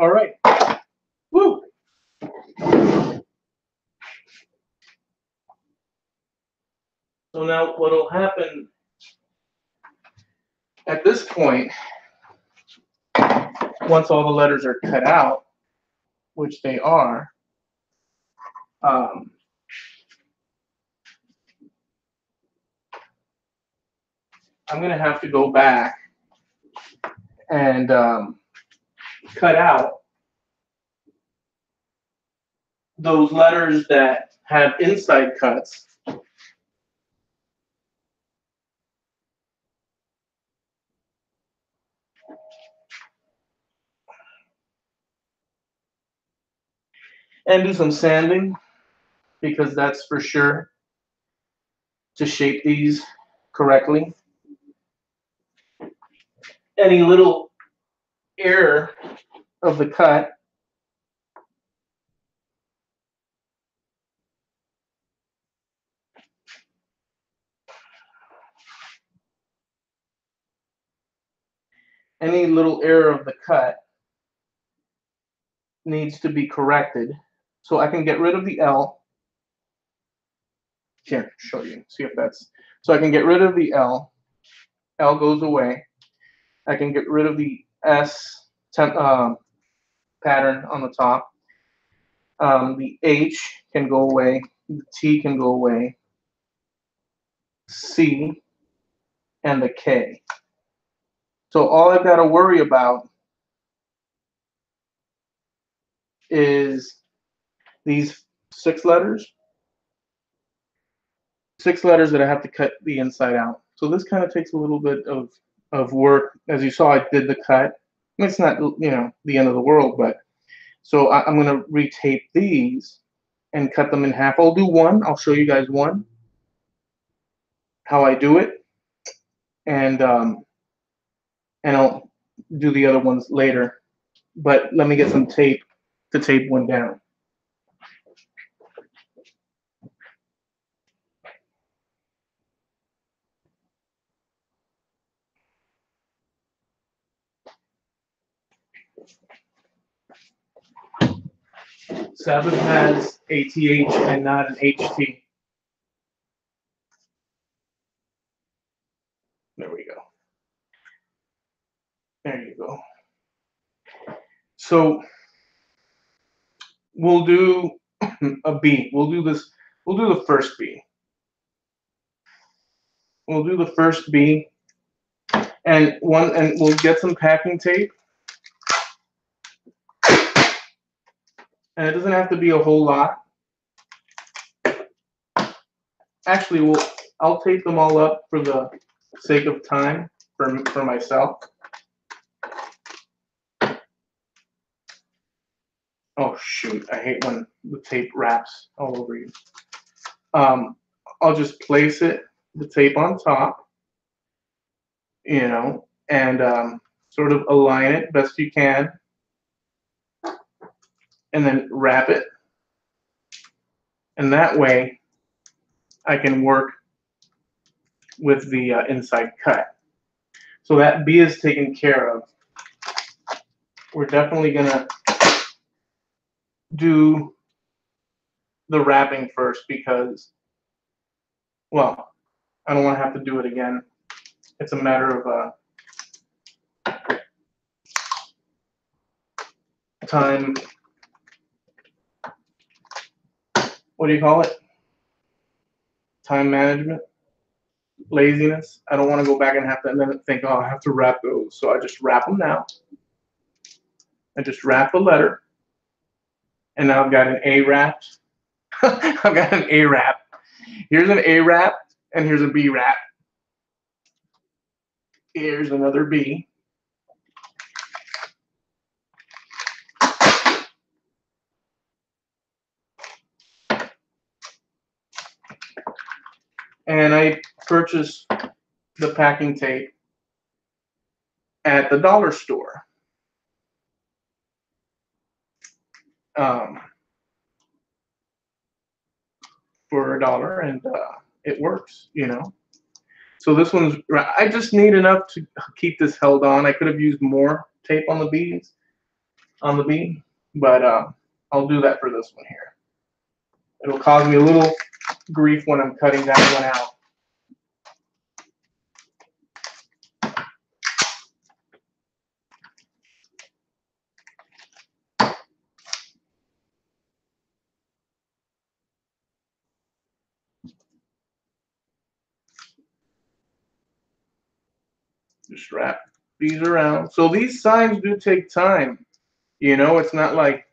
All right. Woo! So now what will happen at this point, once all the letters are cut out, which they are, I'm going to have to go back and cut out those letters that have inside cuts. And do some sanding, because that's for sure to shape these correctly. Any little error of the cut needs to be corrected. So I can get rid of the L. Here, show you, see if that's, so I can get rid of the L. L goes away. I can get rid of the S pattern on the top. The H can go away. The T can go away. C and the K. So all I've got to worry about is these 6 letters. 6 letters that I have to cut the inside out. So this kind of takes a little bit of work. As you saw, I did the cut. It's not, you know, the end of the world, but so I'm going to retape these and cut them in half. I'll do one. I'll show you guys one, how I do it, and I'll do the other ones later. But let me get some tape to tape one down. Sabbath has ATH and not an HT. There we go. There you go. So we'll do a B. We'll do this. We'll do the first B. We'll do the first B, and we'll get some packing tape. And it doesn't have to be a whole lot. Actually, I'll tape them all up for the sake of time for myself. Oh shoot, I hate when the tape wraps all over you. I'll just place the tape on top, you know, and sort of align it best you can, and then wrap it. And that way I can work with the inside cut. So that B is taken care of. We're definitely gonna do the wrapping first because, well, I don't want to have to do it again. It's a matter of time. What do you call it? Time management, laziness. I don't want to go back and have to and then think, oh, I have to wrap those. So I just wrap them now. I just wrap the letter, and now I've got an A wrapped. I've got an A wrap. Here's an A wrap, and here's a B wrap. Here's another B. And I purchased the packing tape at the dollar store. For $1, and it works, you know. So this one's, I just need enough to keep this held on. I could have used more tape on the beads, on the B, but I'll do that for this one here. It'll cause me a little grief when I'm cutting that one out. Just wrap these around. So these signs do take time. You know, it's not like,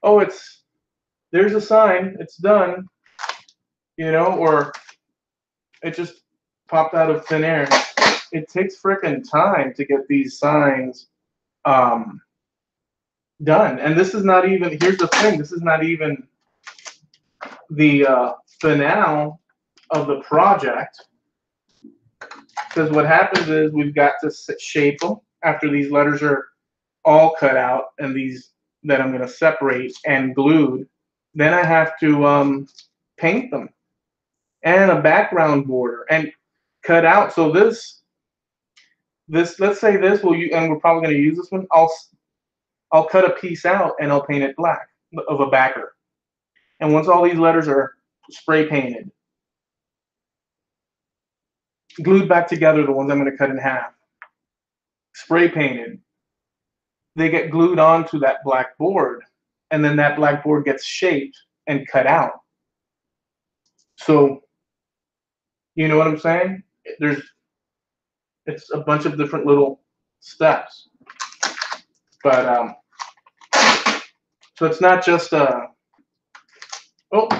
oh, there's a sign, it's done, you know, or it just popped out of thin air. It takes frickin' time to get these signs done. And this is not even, here's the thing, this is not even the finale of the project. Because what happens is we've got to shape them after these letters are all cut out and these that I'm going to separate and glued. Then I have to paint them and a background border and cut out. So this let's say this and we're probably going to use this one. I'll cut a piece out and I'll paint it black of a backer. And once all these letters are spray painted, glued back together, the ones I'm going to cut in half, spray painted, they get glued onto that black board, and then that black board gets shaped and cut out. So, you know what I'm saying? It's a bunch of different little steps. But so it's not just oh,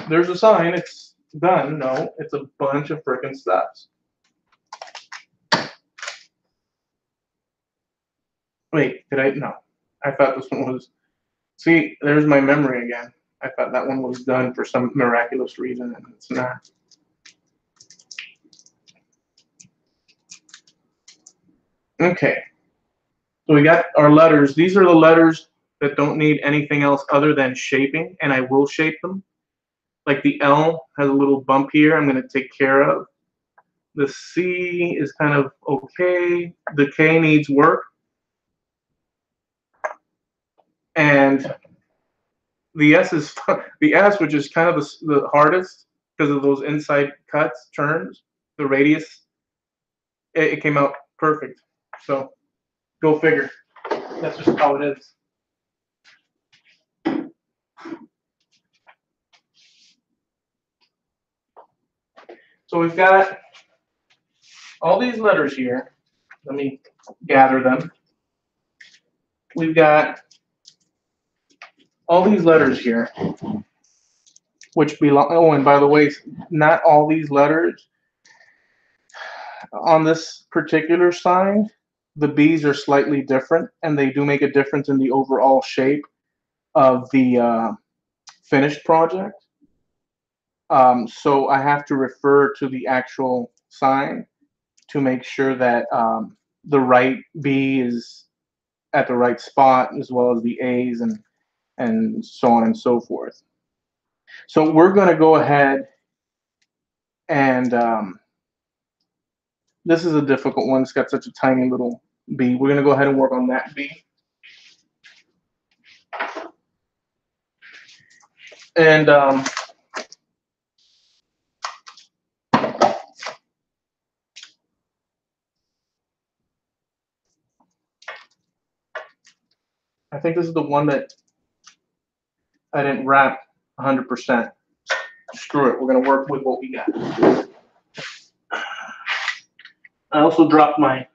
there's a sign, it's done. No, it's a bunch of freaking steps. Wait, did I? No. I thought this one was, see, there's my memory again. I thought that one was done for some miraculous reason, and it's not. Okay, so we got our letters. These are the letters that don't need anything else other than shaping, and I will shape them. Like the L has a little bump here I'm going to take care of. The C is kind of okay. The K needs work. And the S is the S, which is kind of the hardest because of those inside cuts, turns, the radius. It came out perfect. So go figure. That's just how it is. So we've got all these letters here. Let me gather them. We've got all these letters here, which belong. Oh, and by the way, not all these letters on this particular sign, the B's are slightly different, and they do make a difference in the overall shape of the finished project. So I have to refer to the actual sign to make sure that the right B is at the right spot, as well as the A's and so on and so forth. So we're going to go ahead and this is a difficult one. It's got such a tiny little B. We're going to go ahead and work on that B. And I think this is the one that I didn't wrap 100%. Screw it. We're going to work with what we got. I also dropped my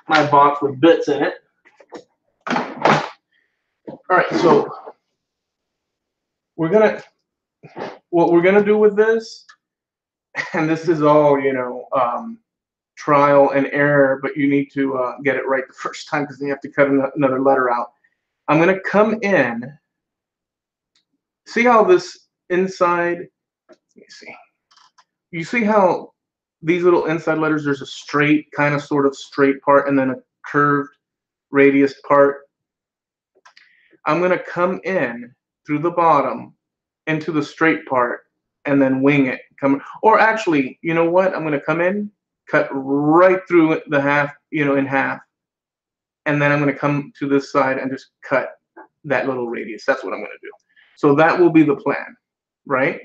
box with bits in it. All right, so what we're gonna do with this, and this is all, you know, trial and error, but you need to get it right the first time because you have to cut another letter out. I'm gonna come in. See how this inside? Let me see. You see how these little inside letters? There's a straight, kind of, sort of straight part, and then a curved radius part. I'm gonna come in through the bottom into the straight part and then wing it. Or actually, you know what? I'm gonna come in, cut right through the half, you know, in half, and then I'm going to come to this side and just cut that little radius. That's what I'm going to do. So that will be the plan, right?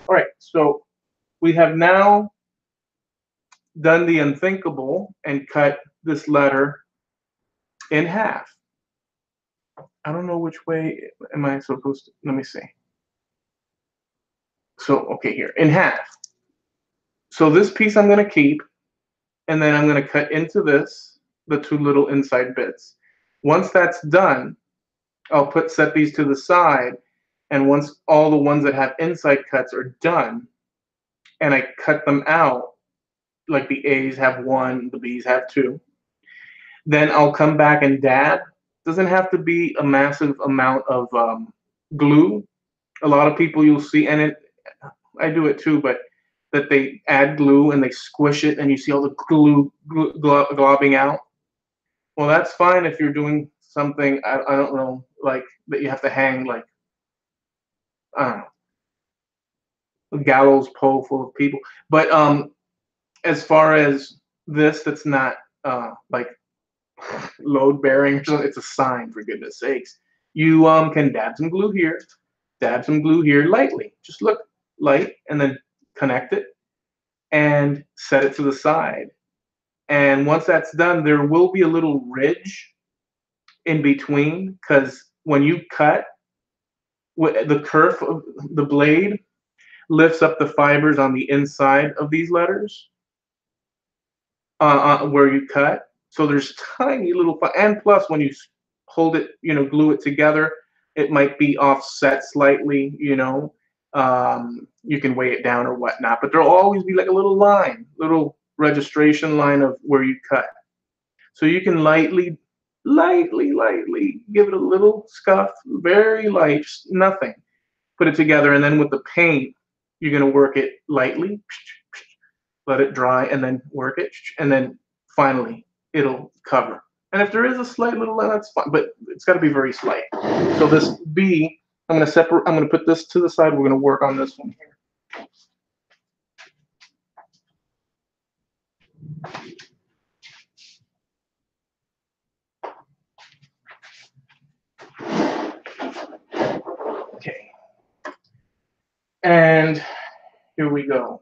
All right, so we have now done the unthinkable and cut this letter in half. I don't know which way am I supposed to, let me see. So, okay, here, in half. So this piece I'm going to keep, and then I'm going to cut into this, the two little inside bits. Once that's done, I'll set these to the side, and once all the ones that have inside cuts are done, and I cut them out, like the A's have one, the B's have two, then I'll come back and dab. Doesn't have to be a massive amount of glue. A lot of people you'll see, and I do it too, but that they add glue and they squish it, and you see all the glue globbing out. Well, that's fine if you're doing something, I don't know, like that you have to hang, like, I don't know, a gallows pole full of people. But as far as this, that's not like load bearing or something, it's a sign, for goodness sakes. You can dab some glue here, dab some glue here lightly. Just look light, and then connect it and set it to the side. And once that's done, there will be a little ridge in between, because when you cut, the kerf of the blade lifts up the fibers on the inside of these letters where you cut. So there's tiny little, and plus when you hold it, glue it together, it might be offset slightly, you can weigh it down or whatnot, but there'll always be like a little line, little registration line of where you cut. So you can lightly give it a little scuff, very light, just nothing. Put it together, and then with the paint, you're going to work it lightly, let it dry, and then work it, and then finally it'll cover. And if there is a slight little, that's fine, but it's got to be very slight. So this B, I'm going to put this to the side. We're going to work on this one here. Okay. And here we go.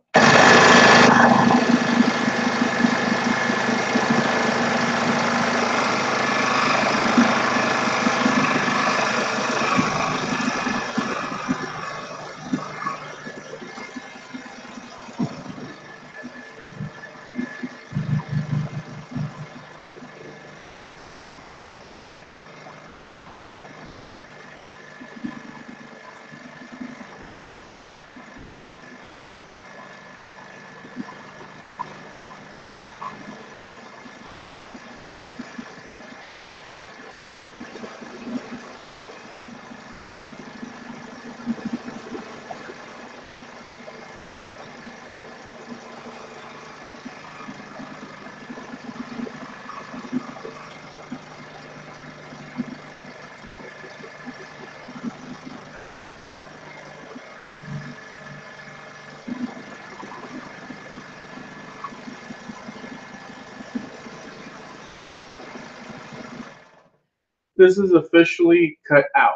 This is officially cut out.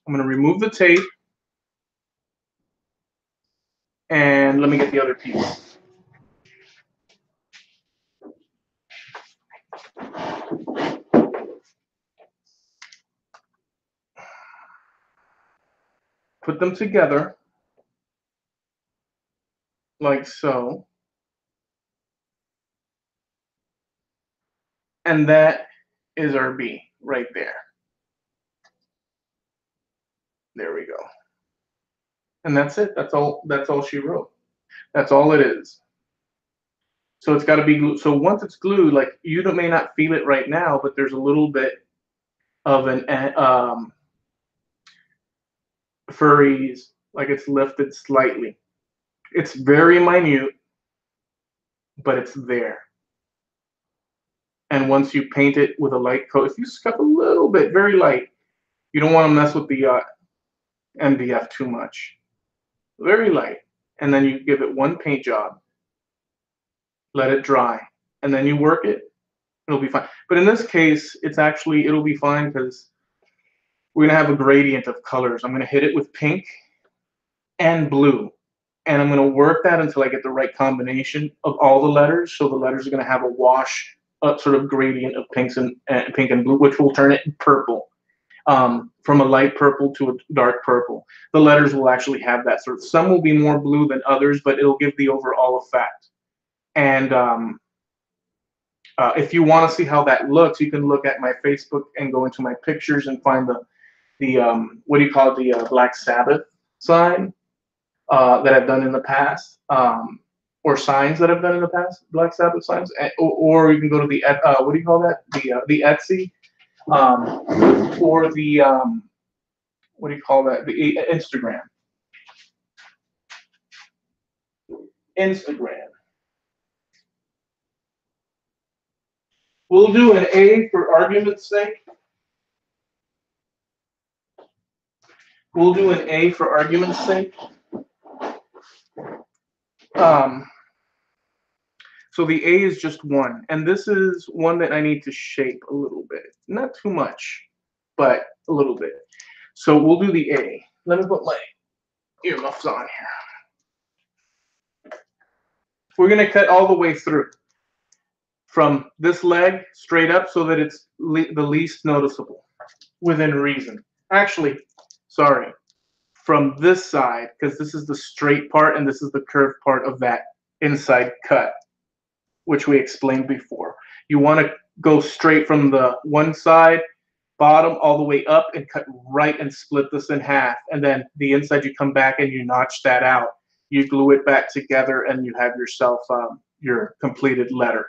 I'm going to remove the tape, and let me get the other piece. Put them together like so. And that is our B right there. There we go. And that's it. That's all she wrote. That's all it is. So it's got to be glued. So once it's glued, like you may not feel it right now, but there's a little bit of an furries, like it's lifted slightly. It's very minute, but it's there. And once you paint it with a light coat, if you scuff a little bit, very light, you don't want to mess with the MDF too much. Very light. And then you give it one paint job, let it dry, and then you work it, it'll be fine. But in this case, it'll be fine because we're gonna have a gradient of colors. I'm gonna hit it with pink and blue. And I'm gonna work that until I get the right combination of all the letters. So the letters are gonna have a wash sort of gradient of pinks and pink and blue, which will turn it purple. From a light purple to a dark purple. The letters will actually have that sort of, some will be more blue than others, but it'll give the overall effect. And if you want to see how that looks, you can look at my Facebook and go into my pictures and find the what do you call it, the Black Sabbath sign that I've done in the past, or signs that I've done in the past, Black Sabbath signs, or you can go to the what do you call that, the Etsy, or the what do you call that, the Instagram. We'll do an A for argument's sake. We'll do an A for argument's sake. So the A is just one, and this is one that I need to shape a little bit. Not too much, but a little bit. So we'll do the A. Let me put my earmuffs on here. We're going to cut all the way through from this leg straight up so that it's the least noticeable within reason. Actually, sorry, from this side, because this is the straight part and this is the curved part of that inside cut, which we explained before. You want to go straight from the one side, bottom, all the way up and cut right and split this in half. And then the inside, you come back and you notch that out. You glue it back together and you have yourself your completed letter.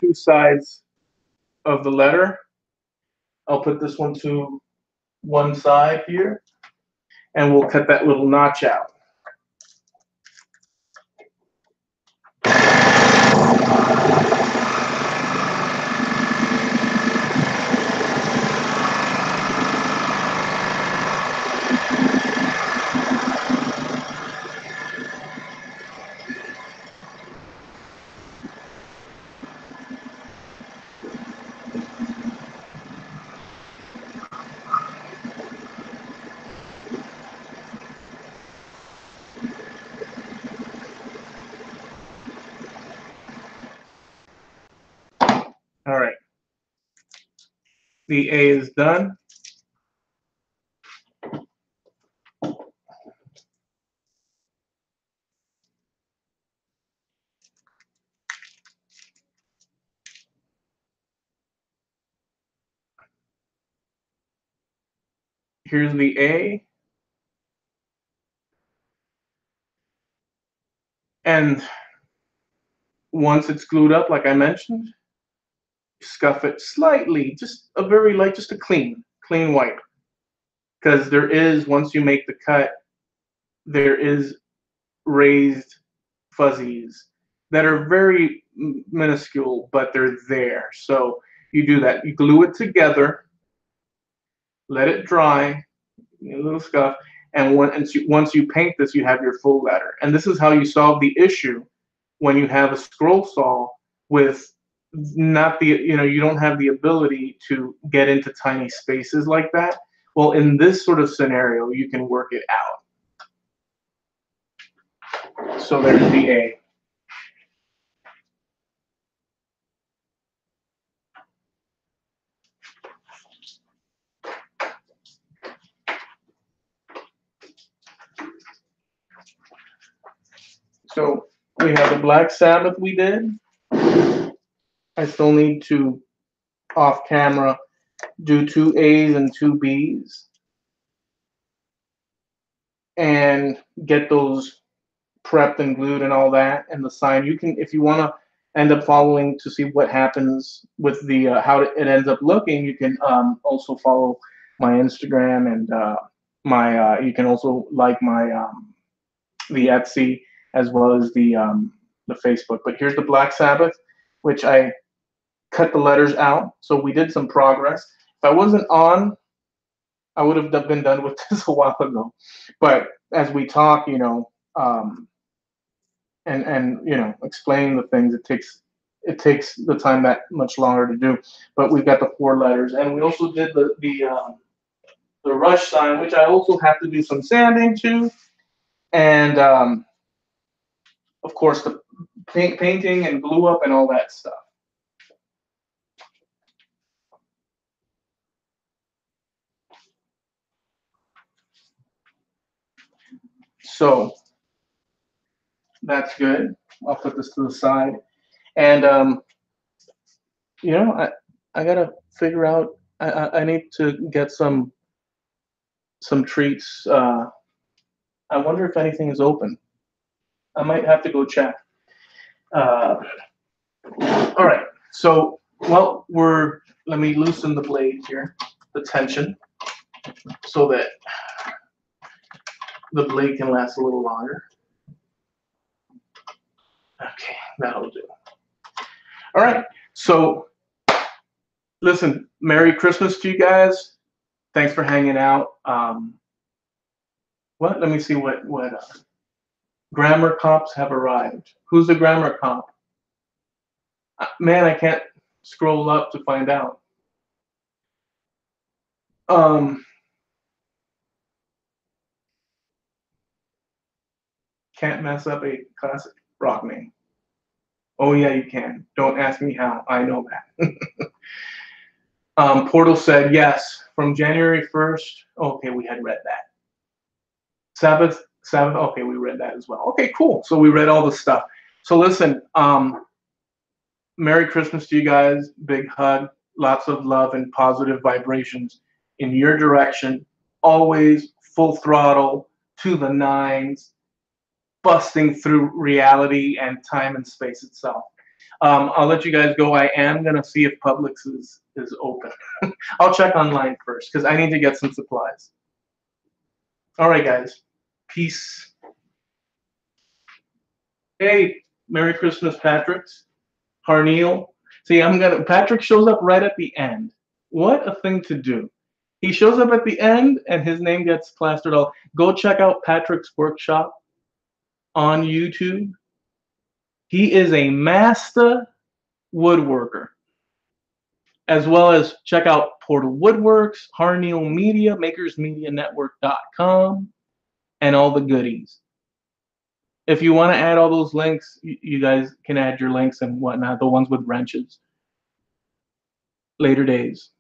Two sides of the letter. I'll put this one to one side here, and we'll cut that little notch out. All right. The A is done. Here's the A. And once it's glued up, like I mentioned, scuff it slightly, just a very light, just a clean wipe. Because there is, once you make the cut, there is raised fuzzies that are very minuscule, but they're there. So you do that. You glue it together, let it dry, a little scuff, and once you paint this, you have your full letter. And this is how you solve the issue when you have a scroll saw with not the, you don't have the ability to get into tiny spaces like that. Well, in this sort of scenario, you can work it out. So there's the A. So we have the Black Sabbath we did. I still need to off camera, do 2 A's and 2 B's, and get those prepped and glued and all that, and the sign. You can, if you want to end up following to see what happens with the how it ends up looking, you can also follow my Instagram, and my you can also like my the Etsy, as well as the Facebook. But here's the Black Sabbath, which I cut the letters out, so we did some progress. If I wasn't on, I would have been done with this a while ago. But as we talk, and explaining the things, it takes the time that much longer to do. But we've got the 4 letters, and we also did the rush sign, which I also have to do some sanding too, and of course the painting and glue up and all that stuff. So that's good. I'll put this to the side, and I gotta figure out. I need to get some treats. I wonder if anything is open. I might have to go check. Uh, all right. So, well, let me loosen the blade here, the tension, so that the blade can last a little longer. Okay, that'll do. All right. So, listen, Merry Christmas to you guys. Thanks for hanging out. Let me see what grammar cops have arrived. Who's the grammar cop? Man, I can't scroll up to find out. Can't mess up a classic rock name. Oh yeah, you can. Don't ask me how. I know that. Portal said yes from January 1st. Okay, we had read that. Sabbath. Okay, we read that as well. Okay, cool. So we read all the stuff. So listen, Merry Christmas to you guys. Big hug. Lots of love and positive vibrations in your direction. Always full throttle to the nines, busting through reality and time and space itself. I'll let you guys go. I am gonna see if Publix is open. I'll check online first because I need to get some supplies. All right, guys. Peace. Hey, Merry Christmas, Patrick's. Harneal. See, Patrick shows up right at the end. What a thing to do. He shows up at the end and his name gets plastered all. Go check out Patrick's workshop on YouTube. He is a master woodworker. As well as check out Portal Woodworks, Harneal Media, makersmedianetwork.com, and all the goodies. If you want to add all those links, you guys can add your links and whatnot, the ones with wrenches. Later days.